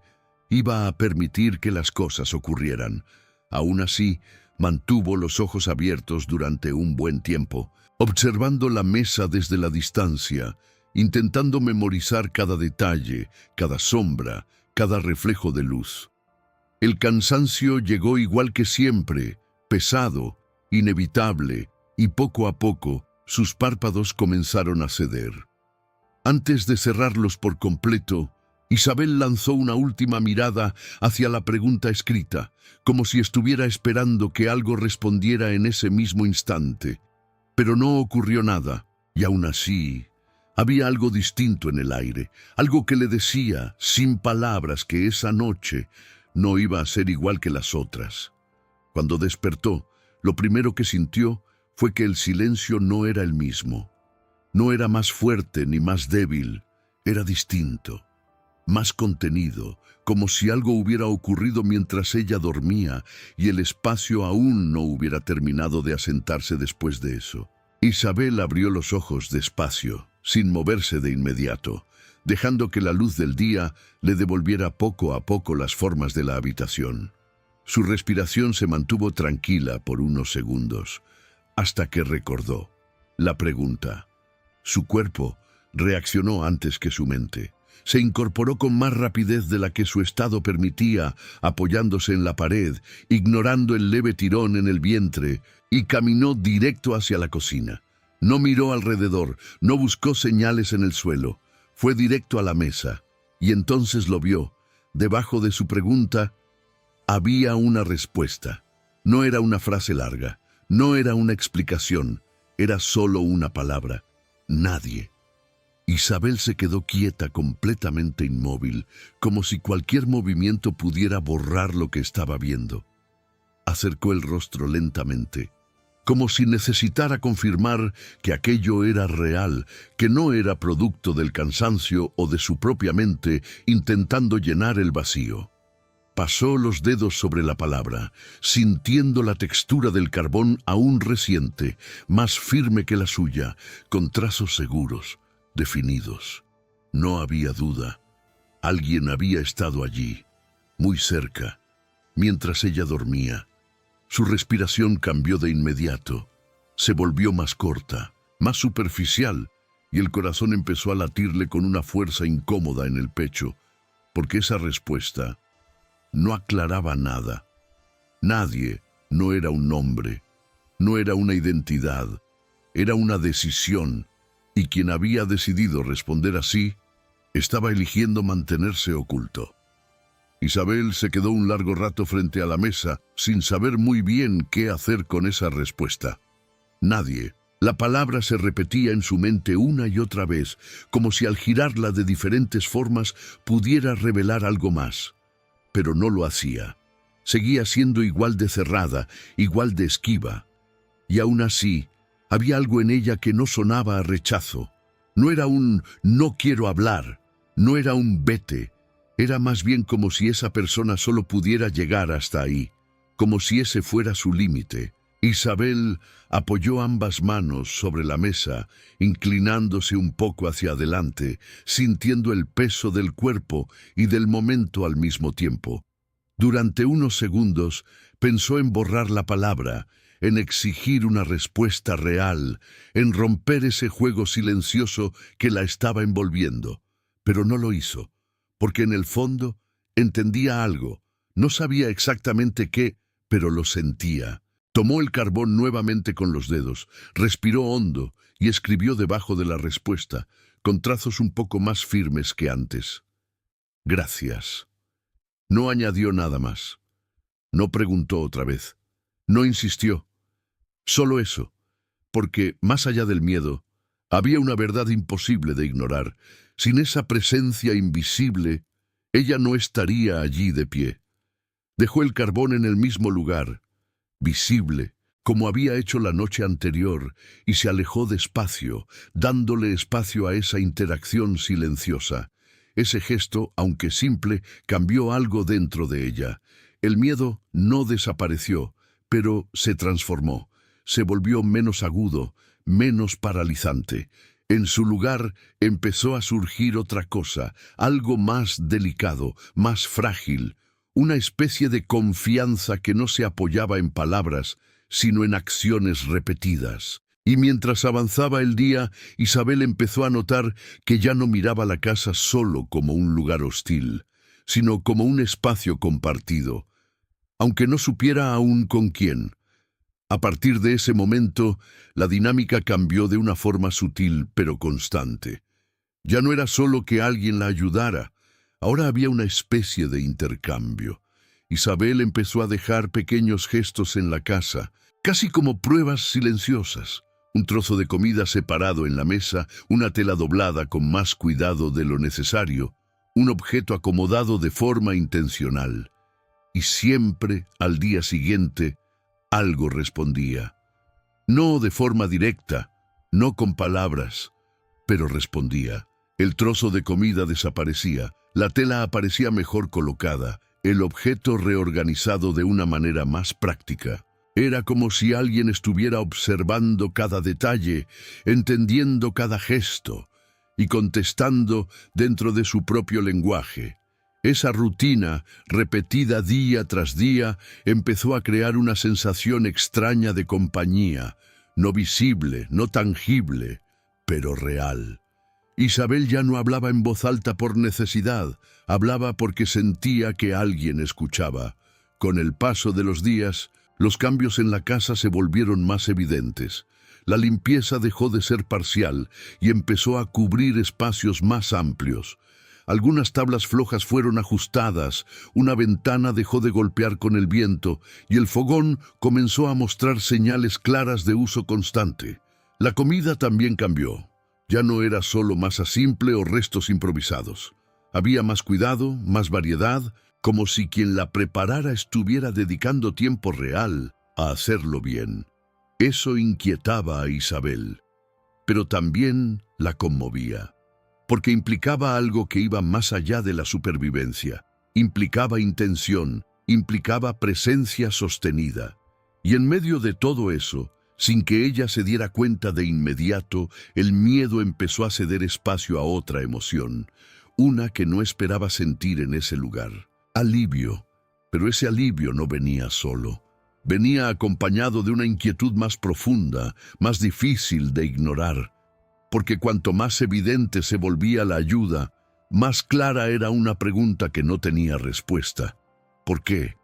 iba a permitir que las cosas ocurrieran. Aún así, mantuvo los ojos abiertos durante un buen tiempo, observando la mesa desde la distancia, intentando memorizar cada detalle, cada sombra, cada reflejo de luz. El cansancio llegó igual que siempre, pesado, inevitable, y poco a poco sus párpados comenzaron a ceder. Antes de cerrarlos por completo, Isabel lanzó una última mirada hacia la pregunta escrita, como si estuviera esperando que algo respondiera en ese mismo instante. Pero no ocurrió nada, y aún así había algo distinto en el aire, algo que le decía, sin palabras, que esa noche no iba a ser igual que las otras. Cuando despertó, lo primero que sintió fue que el silencio no era el mismo. No era más fuerte ni más débil, era distinto, más contenido, como si algo hubiera ocurrido mientras ella dormía y el espacio aún no hubiera terminado de asentarse después de eso. Isabel abrió los ojos despacio, sin moverse de inmediato, dejando que la luz del día le devolviera poco a poco las formas de la habitación. Su respiración se mantuvo tranquila por unos segundos, hasta que recordó la pregunta. Su cuerpo reaccionó antes que su mente. Se incorporó con más rapidez de la que su estado permitía, apoyándose en la pared, ignorando el leve tirón en el vientre, y caminó directo hacia la cocina. No miró alrededor, no buscó señales en el suelo. Fue directo a la mesa, y entonces lo vio. Debajo de su pregunta había una respuesta. No era una frase larga, no era una explicación, era solo una palabra. Nadie. Isabel se quedó quieta, completamente inmóvil, como si cualquier movimiento pudiera borrar lo que estaba viendo. Acercó el rostro lentamente, como si necesitara confirmar que aquello era real, que no era producto del cansancio o de su propia mente intentando llenar el vacío. Pasó los dedos sobre la palabra, sintiendo la textura del carbón aún reciente, más firme que la suya, con trazos seguros, definidos. No había duda. Alguien había estado allí, muy cerca, mientras ella dormía. Su respiración cambió de inmediato. Se volvió más corta, más superficial, y el corazón empezó a latirle con una fuerza incómoda en el pecho, porque esa respuesta no aclaraba nada. Nadie no era un nombre, no era una identidad, era una decisión, y quien había decidido responder así, estaba eligiendo mantenerse oculto. Isabel se quedó un largo rato frente a la mesa, sin saber muy bien qué hacer con esa respuesta. Nadie. La palabra se repetía en su mente una y otra vez, como si al girarla de diferentes formas pudiera revelar algo más. Pero no lo hacía. Seguía siendo igual de cerrada, igual de esquiva. Y aún así, había algo en ella que no sonaba a rechazo. No era un «no quiero hablar», no era un «vete». Era más bien como si esa persona solo pudiera llegar hasta ahí, como si ese fuera su límite. Isabel apoyó ambas manos sobre la mesa, inclinándose un poco hacia adelante, sintiendo el peso del cuerpo y del momento al mismo tiempo. Durante unos segundos pensó en borrar la palabra, en exigir una respuesta real, en romper ese juego silencioso que la estaba envolviendo. Pero no lo hizo, porque en el fondo entendía algo. No sabía exactamente qué, pero lo sentía. Tomó el carbón nuevamente con los dedos, respiró hondo y escribió debajo de la respuesta, con trazos un poco más firmes que antes. Gracias. No añadió nada más. No preguntó otra vez. No insistió. Solo eso, porque, más allá del miedo, había una verdad imposible de ignorar. Sin esa presencia invisible, ella no estaría allí de pie. Dejó el carbón en el mismo lugar, visible, como había hecho la noche anterior, y se alejó despacio, dándole espacio a esa interacción silenciosa. Ese gesto, aunque simple, cambió algo dentro de ella. El miedo no desapareció, pero se transformó. Se volvió menos agudo, menos paralizante. En su lugar empezó a surgir otra cosa, algo más delicado, más frágil, una especie de confianza que no se apoyaba en palabras, sino en acciones repetidas. Y mientras avanzaba el día, Isabel empezó a notar que ya no miraba la casa solo como un lugar hostil, sino como un espacio compartido, aunque no supiera aún con quién. A partir de ese momento, la dinámica cambió de una forma sutil pero constante. Ya no era solo que alguien la ayudara, ahora había una especie de intercambio. Isabel empezó a dejar pequeños gestos en la casa, casi como pruebas silenciosas. Un trozo de comida separado en la mesa, una tela doblada con más cuidado de lo necesario, un objeto acomodado de forma intencional. Y siempre, al día siguiente, algo respondía. No de forma directa, no con palabras, pero respondía. El trozo de comida desaparecía, la tela aparecía mejor colocada, el objeto reorganizado de una manera más práctica. Era como si alguien estuviera observando cada detalle, entendiendo cada gesto y contestando dentro de su propio lenguaje. Esa rutina, repetida día tras día, empezó a crear una sensación extraña de compañía, no visible, no tangible, pero real. Isabel ya no hablaba en voz alta por necesidad, hablaba porque sentía que alguien escuchaba. Con el paso de los días, los cambios en la casa se volvieron más evidentes. La limpieza dejó de ser parcial y empezó a cubrir espacios más amplios. Algunas tablas flojas fueron ajustadas, una ventana dejó de golpear con el viento y el fogón comenzó a mostrar señales claras de uso constante. La comida también cambió. Ya no era solo masa simple o restos improvisados. Había más cuidado, más variedad, como si quien la preparara estuviera dedicando tiempo real a hacerlo bien. Eso inquietaba a Isabel, pero también la conmovía, porque implicaba algo que iba más allá de la supervivencia. Implicaba intención, implicaba presencia sostenida. Y en medio de todo eso, sin que ella se diera cuenta de inmediato, el miedo empezó a ceder espacio a otra emoción, una que no esperaba sentir en ese lugar. Alivio, pero ese alivio no venía solo. Venía acompañado de una inquietud más profunda, más difícil de ignorar, porque cuanto más evidente se volvía la ayuda, más clara era una pregunta que no tenía respuesta. ¿Por qué?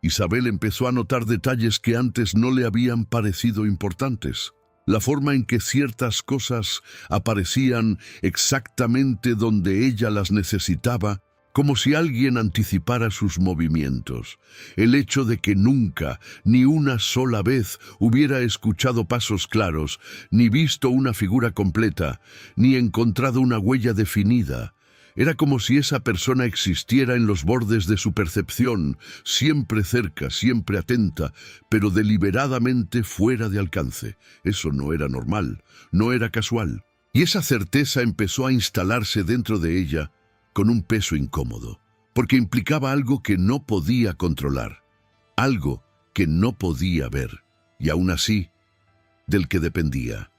Isabel empezó a notar detalles que antes no le habían parecido importantes. La forma en que ciertas cosas aparecían exactamente donde ella las necesitaba, como si alguien anticipara sus movimientos. El hecho de que nunca, ni una sola vez, hubiera escuchado pasos claros, ni visto una figura completa, ni encontrado una huella definida. Era como si esa persona existiera en los bordes de su percepción, siempre cerca, siempre atenta, pero deliberadamente fuera de alcance. Eso no era normal, no era casual. Y esa certeza empezó a instalarse dentro de ella con un peso incómodo, porque implicaba algo que no podía controlar, algo que no podía ver, y aún así, del que dependía.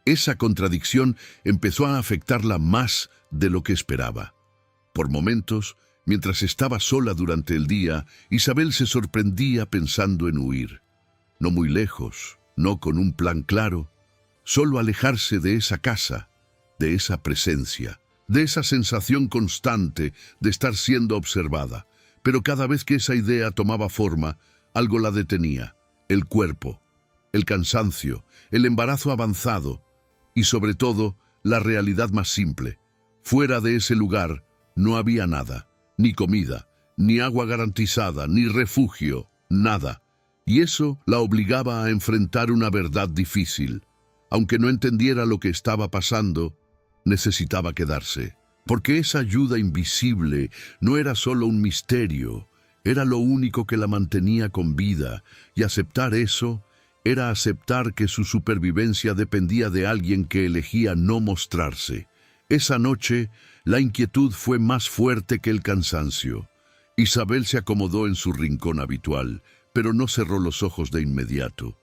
Esa contradicción empezó a afectarla más de lo que esperaba. Por momentos, mientras estaba sola durante el día, Isabel se sorprendía pensando en huir. No muy lejos, no con un plan claro, solo alejarse de esa casa, de esa presencia, de esa sensación constante de estar siendo observada. Pero cada vez que esa idea tomaba forma, algo la detenía: el cuerpo, el cansancio, el embarazo avanzado y, sobre todo, la realidad más simple. Fuera de ese lugar no había nada, ni comida, ni agua garantizada, ni refugio, nada. Y eso la obligaba a enfrentar una verdad difícil. Aunque no entendiera lo que estaba pasando, necesitaba quedarse, porque esa ayuda invisible no era solo un misterio, era lo único que la mantenía con vida, y aceptar eso era aceptar que su supervivencia dependía de alguien que elegía no mostrarse. Esa noche, la inquietud fue más fuerte que el cansancio. Isabel se acomodó en su rincón habitual, pero no cerró los ojos de inmediato.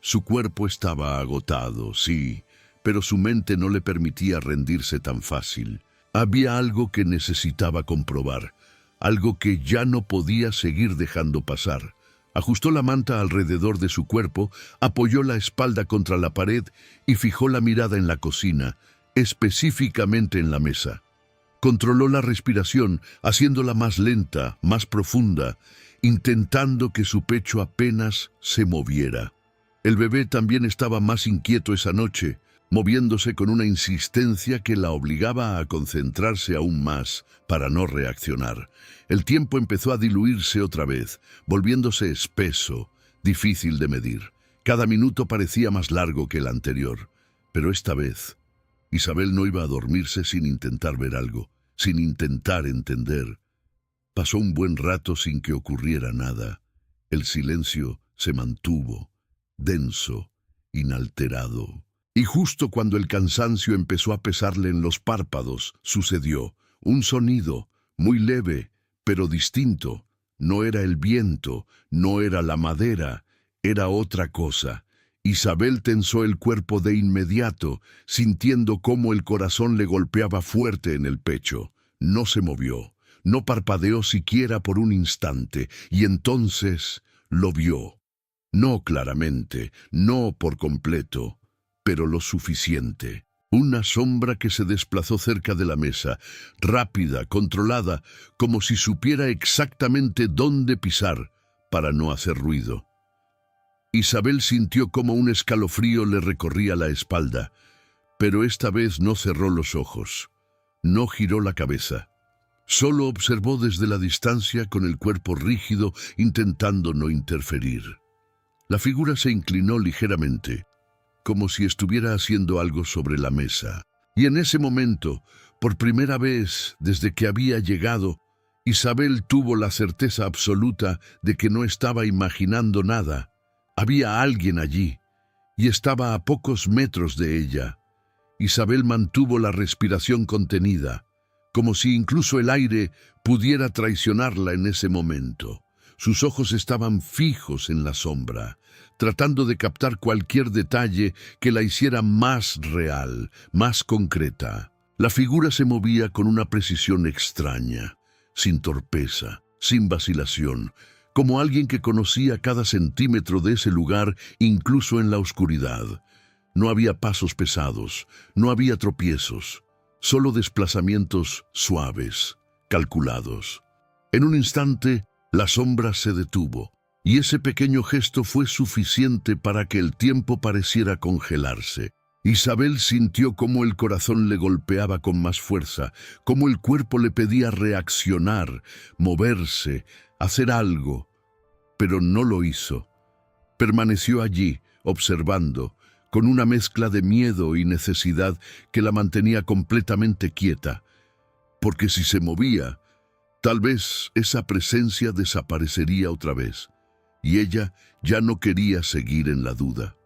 Su cuerpo estaba agotado, sí, pero su mente no le permitía rendirse tan fácil. Había algo que necesitaba comprobar, algo que ya no podía seguir dejando pasar. Ajustó la manta alrededor de su cuerpo, apoyó la espalda contra la pared y fijó la mirada en la cocina, específicamente en la mesa. Controló la respiración, haciéndola más lenta, más profunda, intentando que su pecho apenas se moviera. El bebé también estaba más inquieto esa noche, moviéndose con una insistencia que la obligaba a concentrarse aún más para no reaccionar. El tiempo empezó a diluirse otra vez, volviéndose espeso, difícil de medir. Cada minuto parecía más largo que el anterior, pero esta vez Isabel no iba a dormirse sin intentar ver algo, sin intentar entender. Pasó un buen rato sin que ocurriera nada. El silencio se mantuvo, denso, inalterado. Y justo cuando el cansancio empezó a pesarle en los párpados, sucedió un sonido, muy leve, pero distinto. No era el viento, no era la madera, era otra cosa. Isabel tensó el cuerpo de inmediato, sintiendo cómo el corazón le golpeaba fuerte en el pecho. No se movió, no parpadeó siquiera por un instante, y entonces lo vio. No claramente, no por completo, pero lo suficiente. Una sombra que se desplazó cerca de la mesa, rápida, controlada, como si supiera exactamente dónde pisar para no hacer ruido. Isabel sintió como un escalofrío le recorría la espalda, pero esta vez no cerró los ojos, no giró la cabeza. Solo observó desde la distancia con el cuerpo rígido, intentando no interferir. La figura se inclinó ligeramente, como si estuviera haciendo algo sobre la mesa. Y en ese momento, por primera vez desde que había llegado, Isabel tuvo la certeza absoluta de que no estaba imaginando nada. Había alguien allí, y estaba a pocos metros de ella. Isabel mantuvo la respiración contenida, como si incluso el aire pudiera traicionarla en ese momento. Sus ojos estaban fijos en la sombra, tratando de captar cualquier detalle que la hiciera más real, más concreta. La figura se movía con una precisión extraña, sin torpeza, sin vacilación, como alguien que conocía cada centímetro de ese lugar, incluso en la oscuridad. No había pasos pesados, no había tropiezos, solo desplazamientos suaves, calculados. En un instante, la sombra se detuvo, y ese pequeño gesto fue suficiente para que el tiempo pareciera congelarse. Isabel sintió cómo el corazón le golpeaba con más fuerza, cómo el cuerpo le pedía reaccionar, moverse, hacer algo, pero no lo hizo. Permaneció allí, observando, con una mezcla de miedo y necesidad que la mantenía completamente quieta, porque si se movía, tal vez esa presencia desaparecería otra vez, y ella ya no quería seguir en la duda.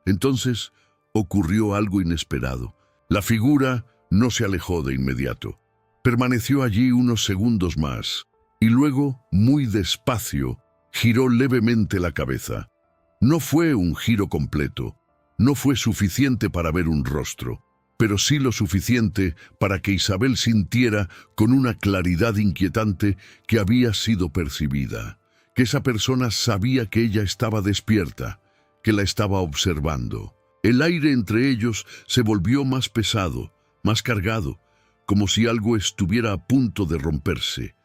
Entonces ocurrió algo inesperado. La figura no se alejó de inmediato. Permaneció allí unos segundos más, y luego, muy despacio, giró levemente la cabeza. No fue un giro completo, no fue suficiente para ver un rostro, pero sí lo suficiente para que Isabel sintiera con una claridad inquietante que había sido percibida, que esa persona sabía que ella estaba despierta, que la estaba observando. El aire entre ellos se volvió más pesado, más cargado, como si algo estuviera a punto de romperse.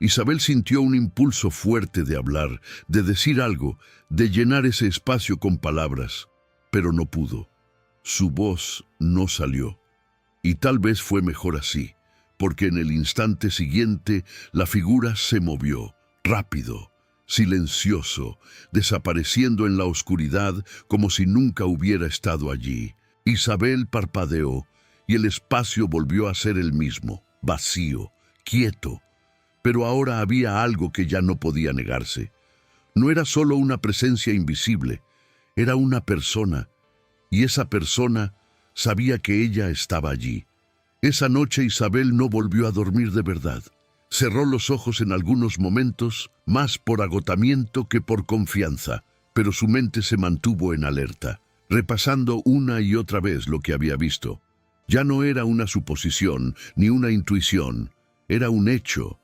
Isabel sintió un impulso fuerte de hablar, de decir algo, de llenar ese espacio con palabras, pero no pudo. Su voz no salió, y tal vez fue mejor así, porque en el instante siguiente la figura se movió, rápido, silencioso, desapareciendo en la oscuridad como si nunca hubiera estado allí. Isabel parpadeó, y el espacio volvió a ser el mismo, vacío, quieto. Pero ahora había algo que ya no podía negarse. No era solo una presencia invisible, era una persona, y esa persona sabía que ella estaba allí. Esa noche Isabel no volvió a dormir de verdad. Cerró los ojos en algunos momentos, más por agotamiento que por confianza, pero su mente se mantuvo en alerta, repasando una y otra vez lo que había visto. Ya no era una suposición ni una intuición, era un hecho.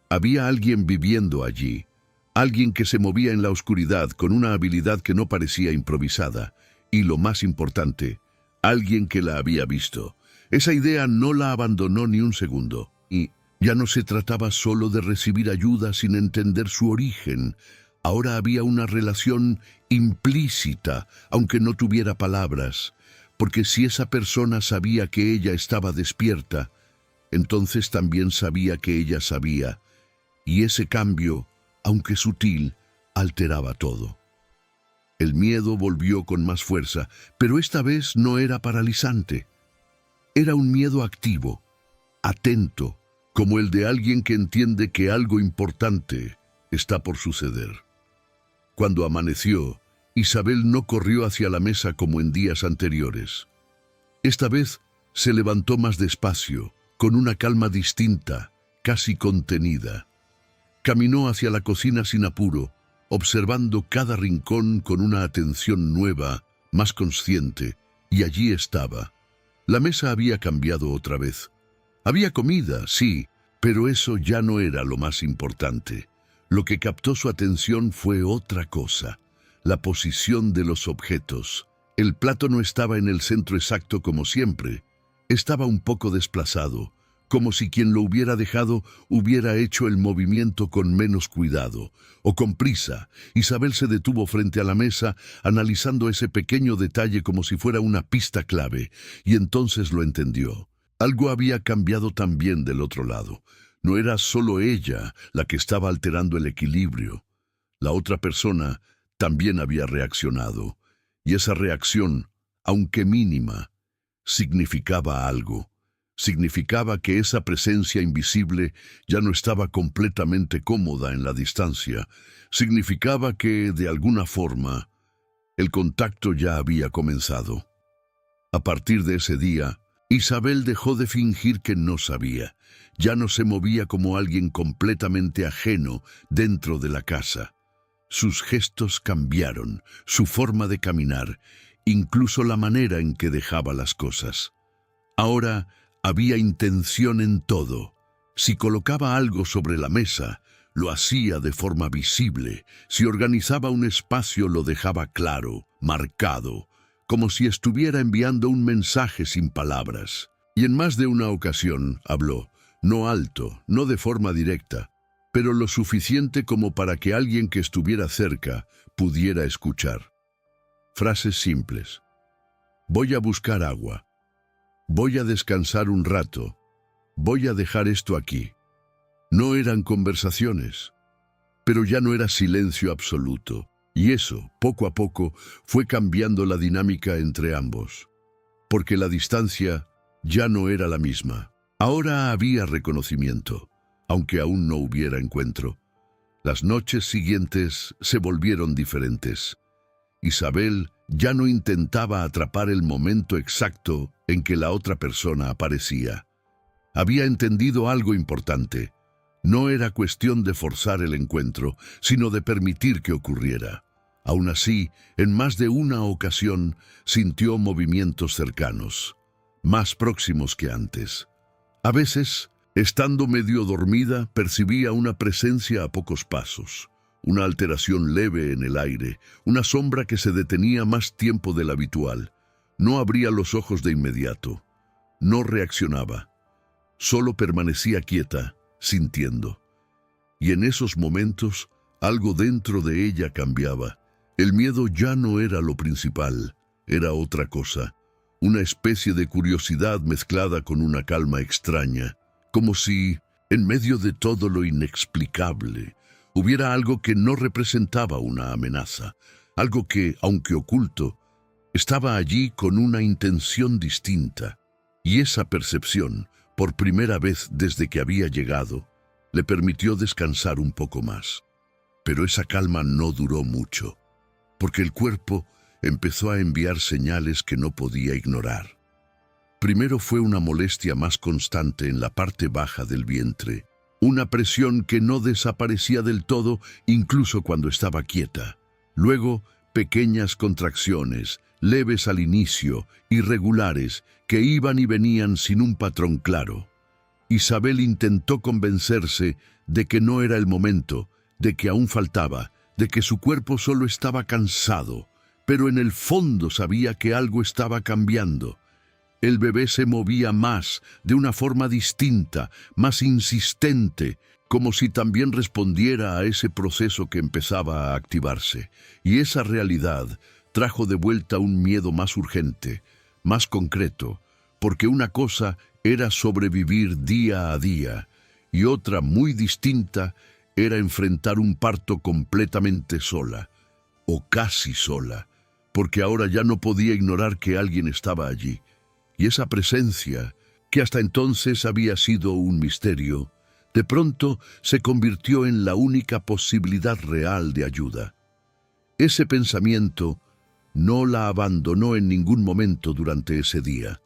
Había alguien viviendo allí, alguien que se movía en la oscuridad con una habilidad que no parecía improvisada, y lo más importante, alguien que la había visto. Esa idea no la abandonó ni un segundo, y ya no se trataba solo de recibir ayuda sin entender su origen. Ahora había una relación implícita, aunque no tuviera palabras, porque si esa persona sabía que ella estaba despierta, entonces también sabía que ella sabía, y ese cambio, aunque sutil, alteraba todo. El miedo volvió con más fuerza, pero esta vez no era paralizante. Era un miedo activo, atento, como el de alguien que entiende que algo importante está por suceder. Cuando amaneció, Isabel no corrió hacia la mesa como en días anteriores. Esta vez se levantó más despacio, con una calma distinta, casi contenida. Caminó hacia la cocina sin apuro, observando cada rincón con una atención nueva, más consciente, y allí estaba. La mesa había cambiado otra vez. Había comida, sí, pero eso ya no era lo más importante. Lo que captó su atención fue otra cosa: la posición de los objetos. El plato no estaba en el centro exacto como siempre. Estaba un poco desplazado, como si quien lo hubiera dejado hubiera hecho el movimiento con menos cuidado, o con prisa. Isabel se detuvo frente a la mesa, analizando ese pequeño detalle como si fuera una pista clave, y entonces lo entendió. Algo había cambiado también del otro lado. No era solo ella la que estaba alterando el equilibrio. La otra persona también había reaccionado, y esa reacción, aunque mínima, significaba algo. Significaba que esa presencia invisible ya no estaba completamente cómoda en la distancia. Significaba que, de alguna forma, el contacto ya había comenzado. A partir de ese día, Isabel dejó de fingir que no sabía. Ya no se movía como alguien completamente ajeno dentro de la casa. Sus gestos cambiaron, su forma de caminar, incluso la manera en que dejaba las cosas. Ahora había intención en todo. Si colocaba algo sobre la mesa, lo hacía de forma visible. Si organizaba un espacio, lo dejaba claro, marcado, como si estuviera enviando un mensaje sin palabras. Y en más de una ocasión habló, no alto, no de forma directa, pero lo suficiente como para que alguien que estuviera cerca pudiera escuchar. Frases simples. Voy a buscar agua. Voy a descansar un rato. Voy a dejar esto aquí. No eran conversaciones, pero ya no era silencio absoluto. Y eso, poco a poco, fue cambiando la dinámica entre ambos. Porque la distancia ya no era la misma. Ahora había reconocimiento, aunque aún no hubiera encuentro. Las noches siguientes se volvieron diferentes. Isabel ya no intentaba atrapar el momento exacto en que la otra persona aparecía. Había entendido algo importante. No era cuestión de forzar el encuentro, sino de permitir que ocurriera. Aún así, en más de una ocasión, sintió movimientos cercanos, más próximos que antes. A veces, estando medio dormida, percibía una presencia a pocos pasos, una alteración leve en el aire, una sombra que se detenía más tiempo del habitual. No abría los ojos de inmediato, no reaccionaba, solo permanecía quieta, sintiendo. Y en esos momentos, algo dentro de ella cambiaba. El miedo ya no era lo principal, era otra cosa, una especie de curiosidad mezclada con una calma extraña, como si, en medio de todo lo inexplicable, hubiera algo que no representaba una amenaza, algo que, aunque oculto, estaba allí con una intención distinta. Y esa percepción, por primera vez desde que había llegado, le permitió descansar un poco más. Pero esa calma no duró mucho, porque el cuerpo empezó a enviar señales que no podía ignorar. Primero fue una molestia más constante en la parte baja del vientre, una presión que no desaparecía del todo incluso cuando estaba quieta. Luego, pequeñas contracciones, leves al inicio, irregulares, que iban y venían sin un patrón claro. Isabel intentó convencerse de que no era el momento, de que aún faltaba, de que su cuerpo solo estaba cansado, pero en el fondo sabía que algo estaba cambiando. El bebé se movía más, de una forma distinta, más insistente, como si también respondiera a ese proceso que empezaba a activarse. Y esa realidad trajo de vuelta un miedo más urgente, más concreto, porque una cosa era sobrevivir día a día, y otra muy distinta era enfrentar un parto completamente sola. o casi sola, porque ahora ya no podía ignorar que alguien estaba allí. Y esa presencia, que hasta entonces había sido un misterio, de pronto se convirtió en la única posibilidad real de ayuda. Ese pensamiento no la abandonó en ningún momento durante ese día.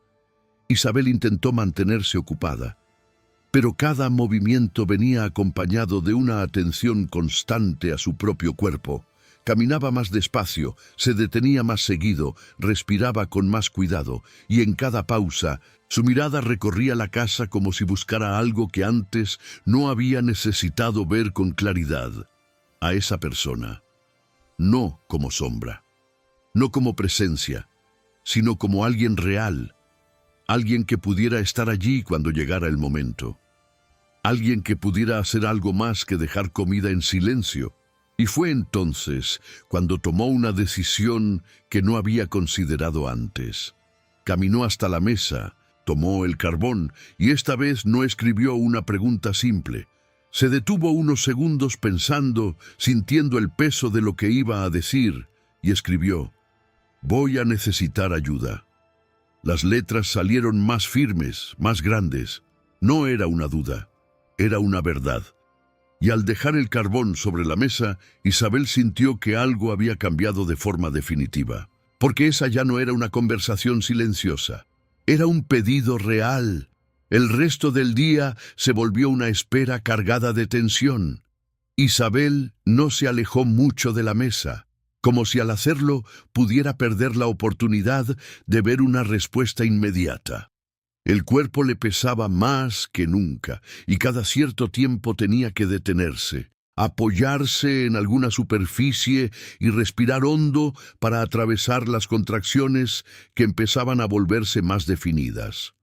Isabel intentó mantenerse ocupada, pero cada movimiento venía acompañado de una atención constante a su propio cuerpo. Caminaba más despacio, se detenía más seguido, respiraba con más cuidado, y en cada pausa, su mirada recorría la casa como si buscara algo que antes no había necesitado ver con claridad. A esa persona, no como sombra, no como presencia, sino como alguien real, alguien que pudiera estar allí cuando llegara el momento. Alguien que pudiera hacer algo más que dejar comida en silencio. Y fue entonces cuando tomó una decisión que no había considerado antes. Caminó hasta la mesa, tomó el carbón y esta vez no escribió una pregunta simple. Se detuvo unos segundos pensando, sintiendo el peso de lo que iba a decir, y escribió: «Voy a necesitar ayuda». Las letras salieron más firmes, más grandes. No era una duda, era una verdad. Y al dejar el carbón sobre la mesa, Isabel sintió que algo había cambiado de forma definitiva. Porque esa ya no era una conversación silenciosa. Era un pedido real. El resto del día se volvió una espera cargada de tensión. Isabel no se alejó mucho de la mesa, como si al hacerlo pudiera perder la oportunidad de ver una respuesta inmediata. El cuerpo le pesaba más que nunca y cada cierto tiempo tenía que detenerse, apoyarse en alguna superficie y respirar hondo para atravesar las contracciones que empezaban a volverse más definidas.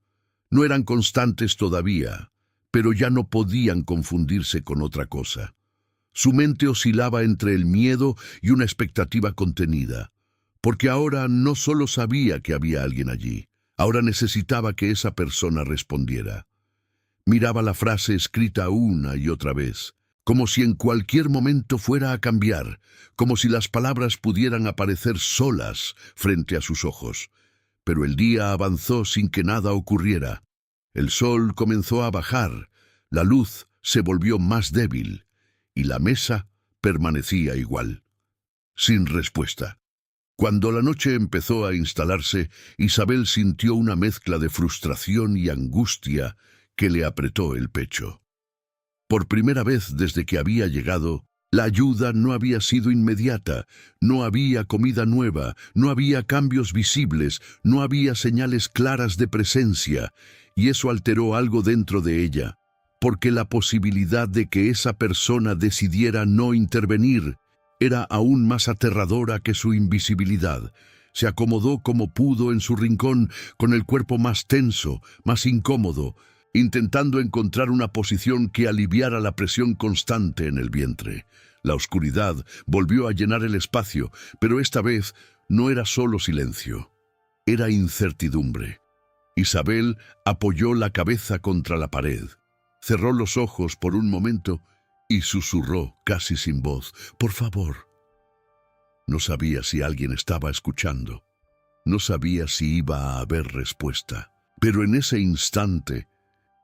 No eran constantes todavía, pero ya no podían confundirse con otra cosa. Su mente oscilaba entre el miedo y una expectativa contenida, porque ahora no solo sabía que había alguien allí, ahora necesitaba que esa persona respondiera. Miraba la frase escrita una y otra vez, como si en cualquier momento fuera a cambiar, como si las palabras pudieran aparecer solas frente a sus ojos. Pero el día avanzó sin que nada ocurriera. El sol comenzó a bajar, la luz se volvió más débil, y la mesa permanecía igual, sin respuesta. Cuando la noche empezó a instalarse, Isabel sintió una mezcla de frustración y angustia que le apretó el pecho. Por primera vez desde que había llegado, la ayuda no había sido inmediata, no había comida nueva, no había cambios visibles, no había señales claras de presencia, y eso alteró algo dentro de ella, porque la posibilidad de que esa persona decidiera no intervenir era aún más aterradora que su invisibilidad. Se acomodó como pudo en su rincón, con el cuerpo más tenso, más incómodo, intentando encontrar una posición que aliviara la presión constante en el vientre. La oscuridad volvió a llenar el espacio, pero esta vez no era solo silencio, era incertidumbre. Isabel apoyó la cabeza contra la pared, cerró los ojos por un momento y susurró casi sin voz: «Por favor». No sabía si alguien estaba escuchando. No sabía si iba a haber respuesta. Pero en ese instante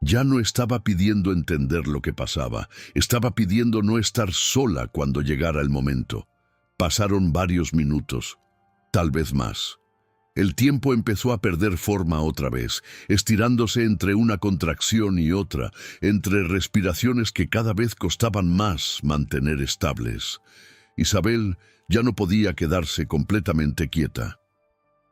ya no estaba pidiendo entender lo que pasaba. Estaba pidiendo no estar sola cuando llegara el momento. Pasaron varios minutos, tal vez más. El tiempo empezó a perder forma otra vez, estirándose entre una contracción y otra, entre respiraciones que cada vez costaban más mantener estables. Isabel ya no podía quedarse completamente quieta.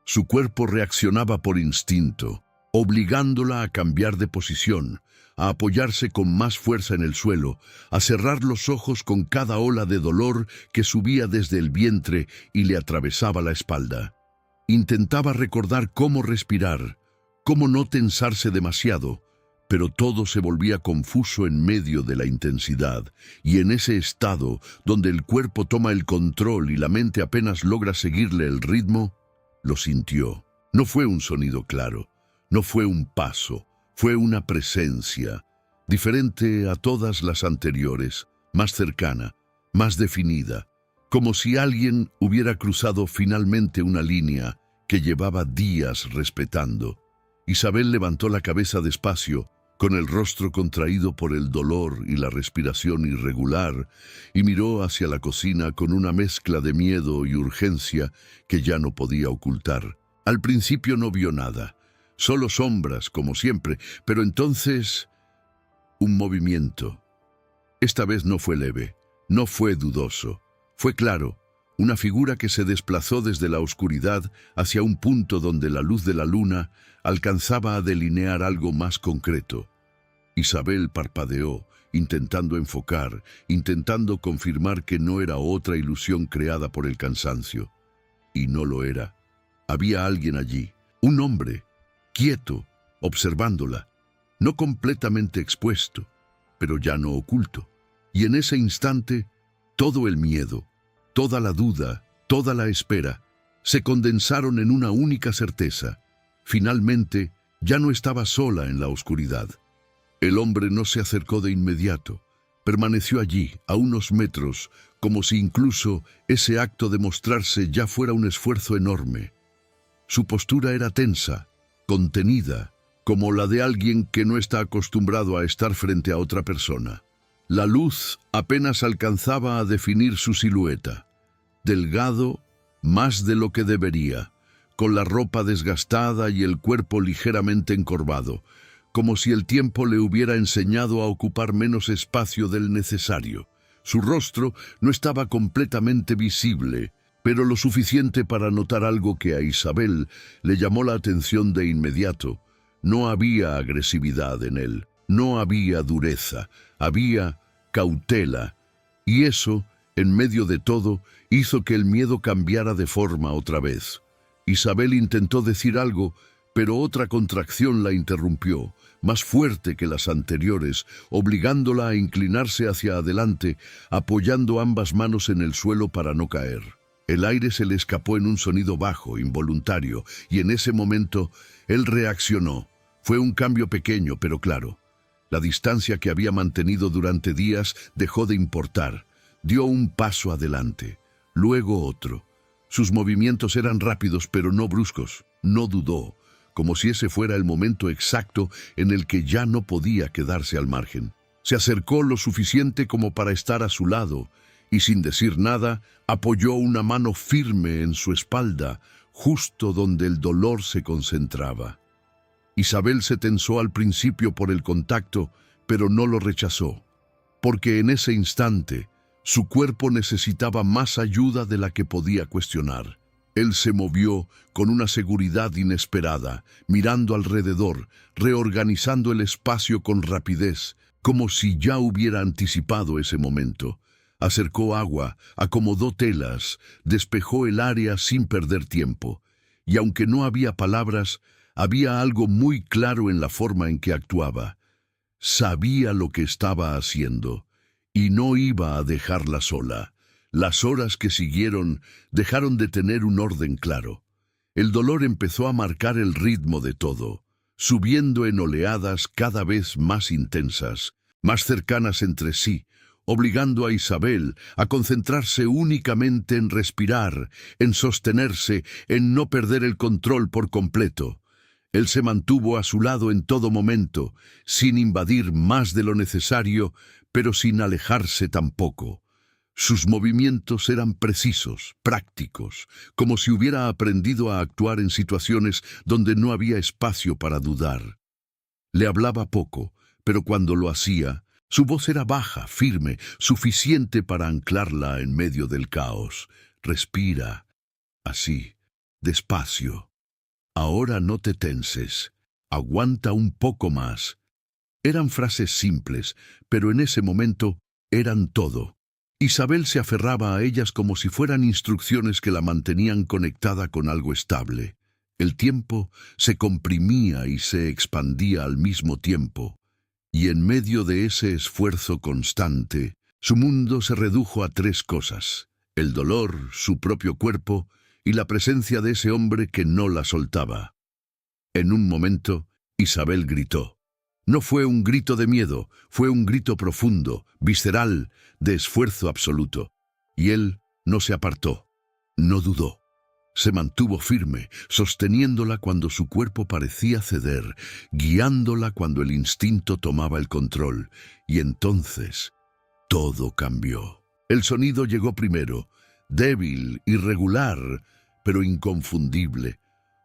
Su cuerpo reaccionaba por instinto, obligándola a cambiar de posición, a apoyarse con más fuerza en el suelo, a cerrar los ojos con cada ola de dolor que subía desde el vientre y le atravesaba la espalda. Intentaba recordar cómo respirar, cómo no tensarse demasiado, pero todo se volvía confuso en medio de la intensidad, y en ese estado, donde el cuerpo toma el control y la mente apenas logra seguirle el ritmo, lo sintió. No fue un sonido claro, no fue un paso, fue una presencia, diferente a todas las anteriores, más cercana, más definida, como si alguien hubiera cruzado finalmente una línea que llevaba días respetando. Isabel levantó la cabeza despacio, con el rostro contraído por el dolor y la respiración irregular, y miró hacia la cocina con una mezcla de miedo y urgencia que ya no podía ocultar. Al principio no vio nada, solo sombras, como siempre, pero entonces un movimiento. Esta vez no fue leve, no fue dudoso, fue claro, una figura que se desplazó desde la oscuridad hacia un punto donde la luz de la luna alcanzaba a delinear algo más concreto. Isabel parpadeó, intentando enfocar, intentando confirmar que no era otra ilusión creada por el cansancio. Y no lo era. Había alguien allí, un hombre, quieto, observándola, no completamente expuesto, pero ya no oculto. Y en ese instante, todo el miedo, toda la duda, toda la espera, se condensaron en una única certeza. Finalmente, ya no estaba sola en la oscuridad. El hombre no se acercó de inmediato. Permaneció allí, a unos metros, como si incluso ese acto de mostrarse ya fuera un esfuerzo enorme. Su postura era tensa, contenida, como la de alguien que no está acostumbrado a estar frente a otra persona. La luz apenas alcanzaba a definir su silueta. Delgado, más de lo que debería, con la ropa desgastada y el cuerpo ligeramente encorvado, como si el tiempo le hubiera enseñado a ocupar menos espacio del necesario. Su rostro no estaba completamente visible, pero lo suficiente para notar algo que a Isabel le llamó la atención de inmediato. No había agresividad en él, no había dureza, había cautela, y eso, en medio de todo, hizo que el miedo cambiara de forma otra vez. Isabel intentó decir algo, pero otra contracción la interrumpió, más fuerte que las anteriores, obligándola a inclinarse hacia adelante, apoyando ambas manos en el suelo para no caer. El aire se le escapó en un sonido bajo, involuntario, y en ese momento él reaccionó. Fue un cambio pequeño, pero claro. La distancia que había mantenido durante días dejó de importar. Dio un paso adelante, luego otro. Sus movimientos eran rápidos, pero no bruscos. No dudó, como si ese fuera el momento exacto en el que ya no podía quedarse al margen. Se acercó lo suficiente como para estar a su lado, y sin decir nada, apoyó una mano firme en su espalda, justo donde el dolor se concentraba. Isabel se tensó al principio por el contacto, pero no lo rechazó, porque en ese instante su cuerpo necesitaba más ayuda de la que podía cuestionar. Él se movió con una seguridad inesperada, mirando alrededor, reorganizando el espacio con rapidez, como si ya hubiera anticipado ese momento. Acercó agua, acomodó telas, despejó el área sin perder tiempo. Y aunque no había palabras, había algo muy claro en la forma en que actuaba. Sabía lo que estaba haciendo, y no iba a dejarla sola. Las horas que siguieron dejaron de tener un orden claro. El dolor empezó a marcar el ritmo de todo, subiendo en oleadas cada vez más intensas, más cercanas entre sí, obligando a Isabel a concentrarse únicamente en respirar, en sostenerse, en no perder el control por completo. Él se mantuvo a su lado en todo momento, sin invadir más de lo necesario, pero sin alejarse tampoco. Sus movimientos eran precisos, prácticos, como si hubiera aprendido a actuar en situaciones donde no había espacio para dudar. Le hablaba poco, pero cuando lo hacía, su voz era baja, firme, suficiente para anclarla en medio del caos. Respira, así, despacio. Ahora no te tenses. Aguanta un poco más. Eran frases simples, pero en ese momento eran todo. Isabel se aferraba a ellas como si fueran instrucciones que la mantenían conectada con algo estable. El tiempo se comprimía y se expandía al mismo tiempo, y en medio de ese esfuerzo constante, su mundo se redujo a tres cosas: el dolor, su propio cuerpo y la presencia de ese hombre que no la soltaba. En un momento, Isabel gritó. No fue un grito de miedo, fue un grito profundo, visceral, de esfuerzo absoluto. Y él No se apartó, no dudó. Se mantuvo firme, sosteniéndola cuando su cuerpo parecía ceder, guiándola cuando el instinto tomaba el control. Y entonces, todo cambió. El sonido llegó primero, débil, irregular, pero inconfundible.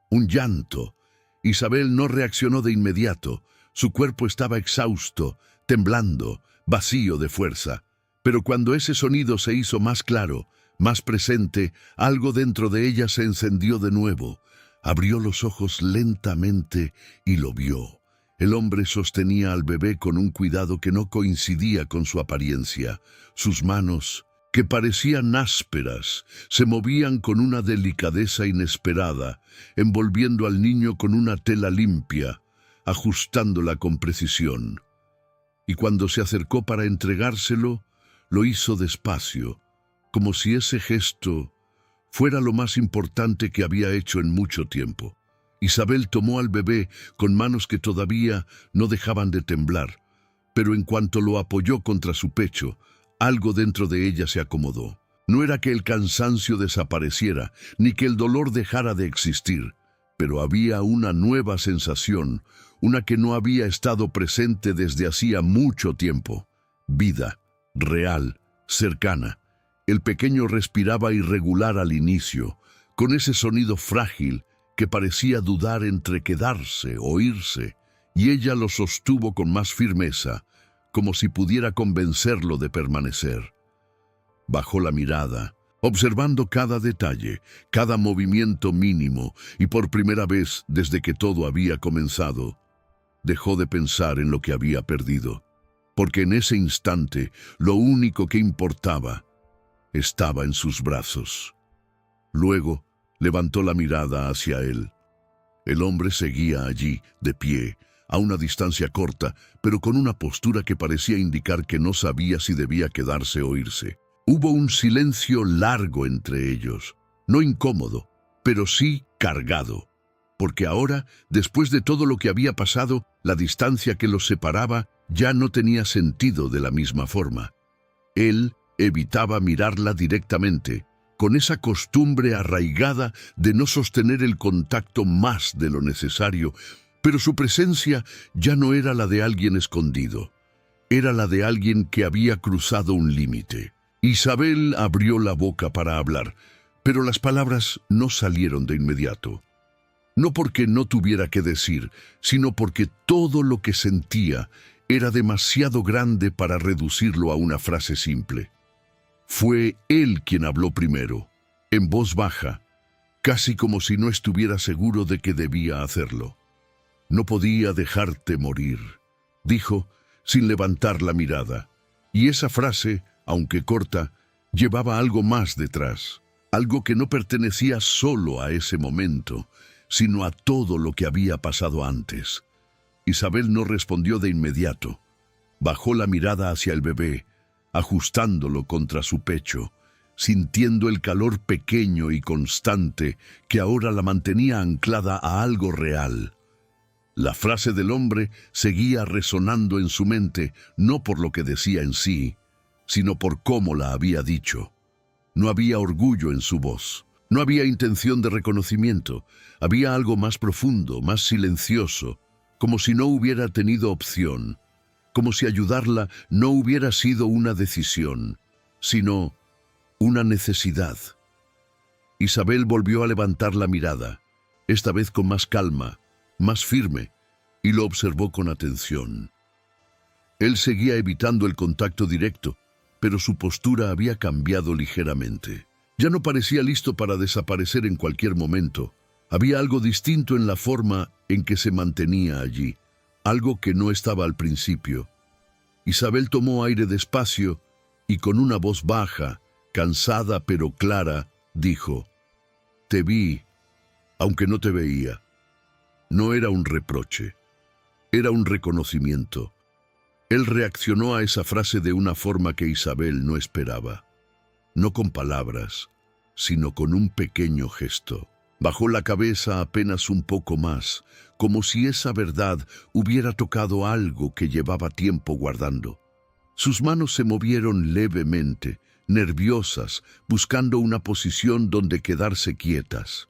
Un llanto. Isabel no reaccionó de inmediato. Su cuerpo estaba exhausto, temblando, vacío de fuerza. Pero cuando ese sonido se hizo más claro, más presente, algo dentro de ella se encendió de nuevo. Abrió los ojos lentamente y lo vio. El hombre sostenía al bebé con un cuidado que no coincidía con su apariencia. Sus manos, que parecían ásperas, se movían con una delicadeza inesperada, envolviendo al niño con una tela limpia, ajustándola con precisión. Y cuando se acercó para entregárselo, lo hizo despacio, como si ese gesto fuera lo más importante que había hecho en mucho tiempo. Isabel tomó al bebé con manos que todavía no dejaban de temblar, pero en cuanto lo apoyó contra su pecho, algo dentro de ella se acomodó. No era que el cansancio desapareciera, ni que el dolor dejara de existir, pero había una nueva sensación, una que no había estado presente desde hacía mucho tiempo. Vida, real, cercana. El pequeño respiraba irregular al inicio, con ese sonido frágil que parecía dudar entre quedarse o irse, y ella lo sostuvo con más firmeza, como si pudiera convencerlo de permanecer. Bajó la mirada, observando cada detalle, cada movimiento mínimo, y por primera vez desde que todo había comenzado, dejó de pensar en lo que había perdido, porque en ese instante lo único que importaba estaba en sus brazos. Luego levantó la mirada hacia él. El hombre seguía allí, de pie, a una distancia corta, pero con una postura que parecía indicar que no sabía si debía quedarse o irse. Hubo un silencio largo entre ellos, no incómodo, pero sí cargado, porque ahora, después de todo lo que había pasado, la distancia que los separaba ya no tenía sentido de la misma forma. Él evitaba mirarla directamente, con esa costumbre arraigada de no sostener el contacto más de lo necesario, pero su presencia ya no era la de alguien escondido, era la de alguien que había cruzado un límite. Isabel abrió la boca para hablar, pero las palabras no salieron de inmediato. No porque no tuviera que decir, sino porque todo lo que sentía era demasiado grande para reducirlo a una frase simple. Fue él quien habló primero, en voz baja, casi como si no estuviera seguro de que debía hacerlo. «No podía dejarte morir», dijo, sin levantar la mirada. Y esa frase, aunque corta, llevaba algo más detrás, algo que no pertenecía solo a ese momento, sino a todo lo que había pasado antes. Isabel no respondió de inmediato. Bajó la mirada hacia el bebé, ajustándolo contra su pecho, sintiendo el calor pequeño y constante que ahora la mantenía anclada a algo real. La frase del hombre seguía resonando en su mente, no por lo que decía en sí, sino por cómo la había dicho. No había orgullo en su voz, no había intención de reconocimiento, había algo más profundo, más silencioso, como si no hubiera tenido opción, como si ayudarla no hubiera sido una decisión, sino una necesidad. Isabel volvió a levantar la mirada, esta vez con más calma, más firme, y lo observó con atención. Él seguía evitando el contacto directo, pero su postura había cambiado ligeramente. Ya no parecía listo para desaparecer en cualquier momento. Había algo distinto en la forma en que se mantenía allí, algo que no estaba al principio. Isabel tomó aire despacio y con una voz baja, cansada pero clara, dijo: «Te vi, aunque no te veía». No era un reproche, era un reconocimiento. Él reaccionó a esa frase de una forma que Isabel no esperaba. No con palabras, sino con un pequeño gesto. Bajó la cabeza apenas un poco más, como si esa verdad hubiera tocado algo que llevaba tiempo guardando. Sus manos se movieron levemente, nerviosas, buscando una posición donde quedarse quietas.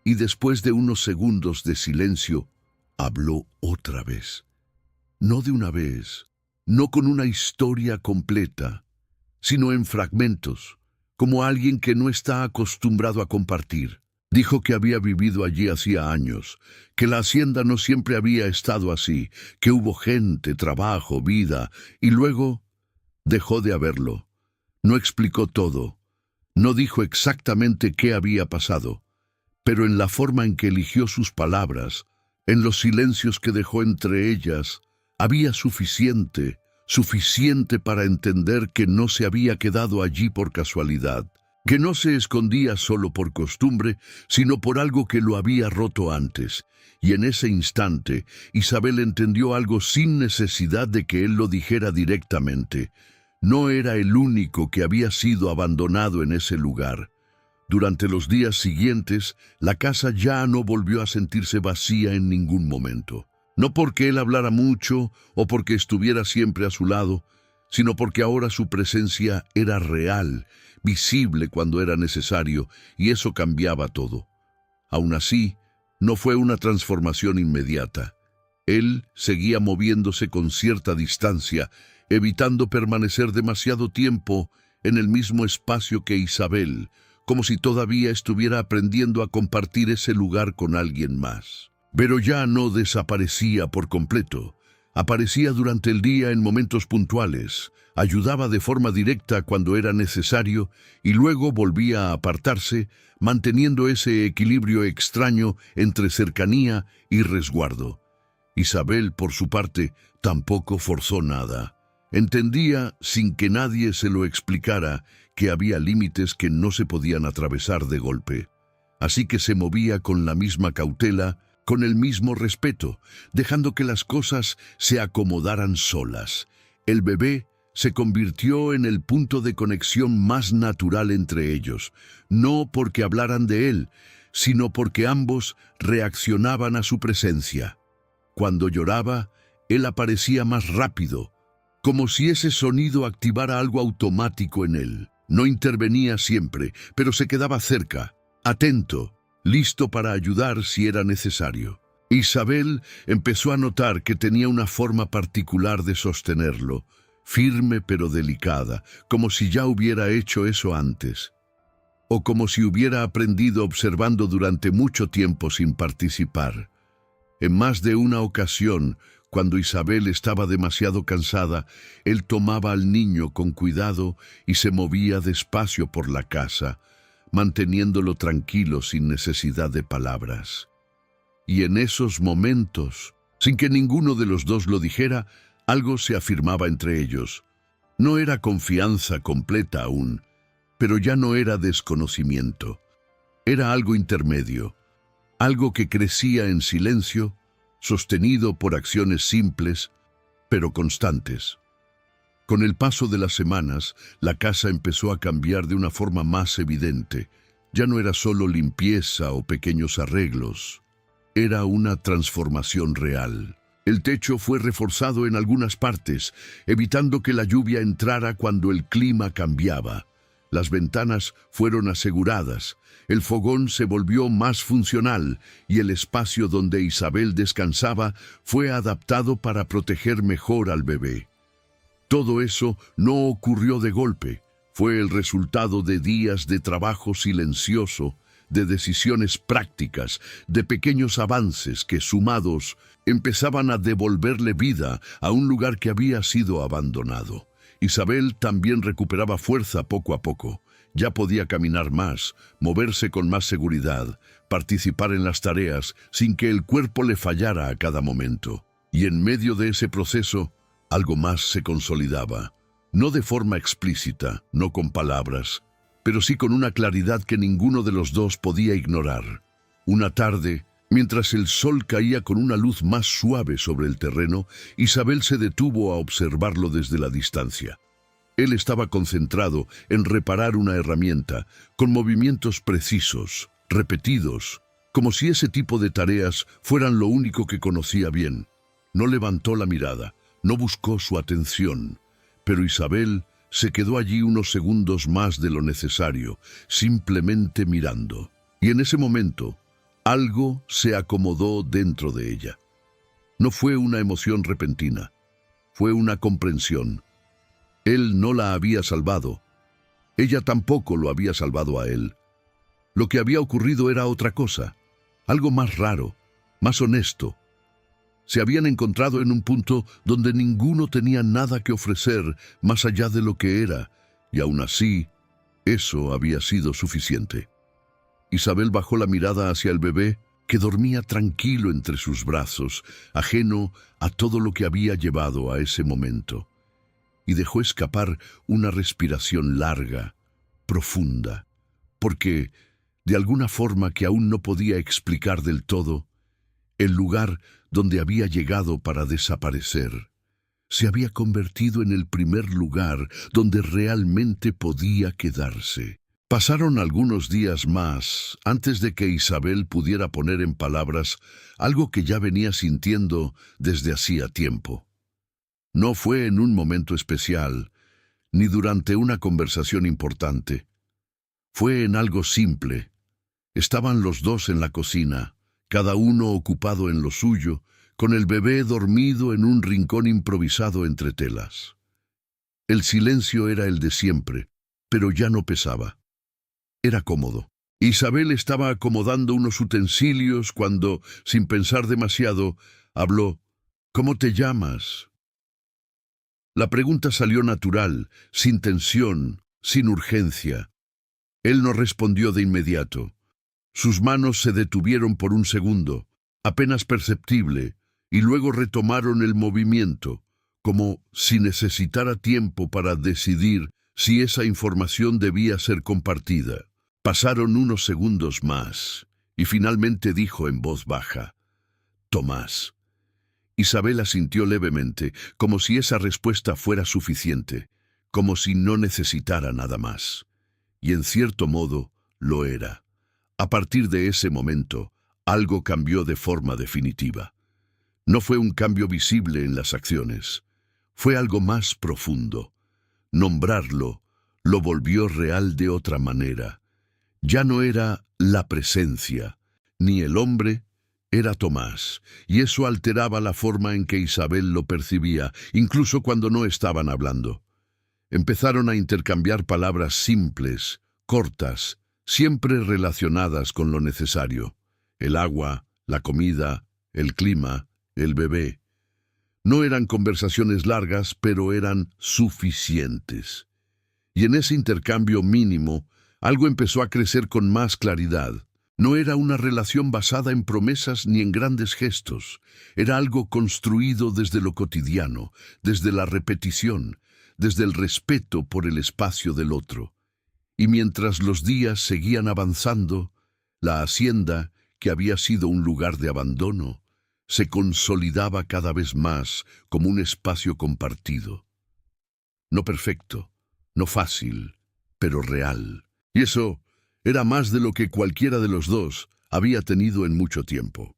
Y después de unos segundos de silencio, habló otra vez. No de una vez, no con una historia completa, sino en fragmentos, como alguien que no está acostumbrado a compartir. Dijo que había vivido allí hacía años, que la hacienda no siempre había estado así, que hubo gente, trabajo, vida, y luego dejó de haberlo. No explicó todo, no dijo exactamente qué había pasado, pero en la forma en que eligió sus palabras, en los silencios que dejó entre ellas, había suficiente para entender que no se había quedado allí por casualidad, que no se escondía solo por costumbre, sino por algo que lo había roto antes. Y en ese instante, Isabel entendió algo sin necesidad de que él lo dijera directamente. No era el único que había sido abandonado en ese lugar. Durante los días siguientes, la casa ya no volvió a sentirse vacía en ningún momento. No porque él hablara mucho o porque estuviera siempre a su lado, sino porque ahora su presencia era real, visible cuando era necesario, y eso cambiaba todo. Aún así, no fue una transformación inmediata. Él seguía moviéndose con cierta distancia, evitando permanecer demasiado tiempo en el mismo espacio que Isabel, como si todavía estuviera aprendiendo a compartir ese lugar con alguien más. Pero ya no desaparecía por completo. Aparecía durante el día en momentos puntuales, ayudaba de forma directa cuando era necesario y luego volvía a apartarse, manteniendo ese equilibrio extraño entre cercanía y resguardo. Isabel, por su parte, tampoco forzó nada. Entendía, sin que nadie se lo explicara, que había límites que no se podían atravesar de golpe. Así que se movía con la misma cautela, con el mismo respeto, dejando que las cosas se acomodaran solas. El bebé se convirtió en el punto de conexión más natural entre ellos, no porque hablaran de él, sino porque ambos reaccionaban a su presencia. Cuando lloraba, él aparecía más rápido, como si ese sonido activara algo automático en él. No intervenía siempre, pero se quedaba cerca, atento, listo para ayudar si era necesario. Isabel empezó a notar que tenía una forma particular de sostenerlo, firme pero delicada, como si ya hubiera hecho eso antes, o como si hubiera aprendido observando durante mucho tiempo sin participar. En más de una ocasión, cuando Isabel estaba demasiado cansada, él tomaba al niño con cuidado y se movía despacio por la casa, manteniéndolo tranquilo sin necesidad de palabras. Y en esos momentos, sin que ninguno de los dos lo dijera, algo se afirmaba entre ellos. No era confianza completa aún, pero ya no era desconocimiento. Era algo intermedio, algo que crecía en silencio, sostenido por acciones simples, pero constantes. Con el paso de las semanas, la casa empezó a cambiar de una forma más evidente. Ya no era solo limpieza o pequeños arreglos. Era una transformación real. El techo fue reforzado en algunas partes, evitando que la lluvia entrara cuando el clima cambiaba. Las ventanas fueron aseguradas, el fogón se volvió más funcional y el espacio donde Isabel descansaba fue adaptado para proteger mejor al bebé. Todo eso no ocurrió de golpe, fue el resultado de días de trabajo silencioso, de decisiones prácticas, de pequeños avances que, sumados, empezaban a devolverle vida a un lugar que había sido abandonado. Isabel también recuperaba fuerza poco a poco. Ya podía caminar más, moverse con más seguridad, participar en las tareas sin que el cuerpo le fallara a cada momento. Y en medio de ese proceso, algo más se consolidaba. No de forma explícita, no con palabras, pero sí con una claridad que ninguno de los dos podía ignorar. Una tarde, mientras el sol caía con una luz más suave sobre el terreno, Isabel se detuvo a observarlo desde la distancia. Él estaba concentrado en reparar una herramienta, con movimientos precisos, repetidos, como si ese tipo de tareas fueran lo único que conocía bien. No levantó la mirada, no buscó su atención, pero Isabel se quedó allí unos segundos más de lo necesario, simplemente mirando. Y en ese momento, algo se acomodó dentro de ella. No fue una emoción repentina, fue una comprensión. Él no la había salvado. Ella tampoco lo había salvado a él. Lo que había ocurrido era otra cosa, algo más raro, más honesto. Se habían encontrado en un punto donde ninguno tenía nada que ofrecer más allá de lo que era, y aún así, eso había sido suficiente. Isabel bajó la mirada hacia el bebé, que dormía tranquilo entre sus brazos, ajeno a todo lo que había llevado a ese momento, y dejó escapar una respiración larga, profunda, porque, de alguna forma que aún no podía explicar del todo, el lugar donde había llegado para desaparecer se había convertido en el primer lugar donde realmente podía quedarse. Pasaron algunos días más antes de que Isabel pudiera poner en palabras algo que ya venía sintiendo desde hacía tiempo. No fue en un momento especial, ni durante una conversación importante. Fue en algo simple. Estaban los dos en la cocina, cada uno ocupado en lo suyo, con el bebé dormido en un rincón improvisado entre telas. El silencio era el de siempre, pero ya no pesaba. Era cómodo. Isabel estaba acomodando unos utensilios cuando, sin pensar demasiado, habló: «¿Cómo te llamas?». La pregunta salió natural, sin tensión, sin urgencia. Él no respondió de inmediato. Sus manos se detuvieron por un segundo, apenas perceptible, y luego retomaron el movimiento, como si necesitara tiempo para decidir si esa información debía ser compartida. Pasaron unos segundos más, y finalmente dijo en voz baja: «Tomás». Isabel asintió levemente, como si esa respuesta fuera suficiente, como si no necesitara nada más. Y en cierto modo, lo era. A partir de ese momento, algo cambió de forma definitiva. No fue un cambio visible en las acciones, fue algo más profundo. Nombrarlo lo volvió real de otra manera. Ya no era la presencia, ni el hombre, era Tomás, y eso alteraba la forma en que Isabel lo percibía, incluso cuando no estaban hablando. Empezaron a intercambiar palabras simples, cortas, siempre relacionadas con lo necesario: el agua, la comida, el clima, el bebé. No eran conversaciones largas, pero eran suficientes. Y en ese intercambio mínimo, algo empezó a crecer con más claridad. No era una relación basada en promesas ni en grandes gestos. Era algo construido desde lo cotidiano, desde la repetición, desde el respeto por el espacio del otro. Y mientras los días seguían avanzando, la hacienda, que había sido un lugar de abandono, se consolidaba cada vez más como un espacio compartido. No perfecto, no fácil, pero real. Y eso era más de lo que cualquiera de los dos había tenido en mucho tiempo.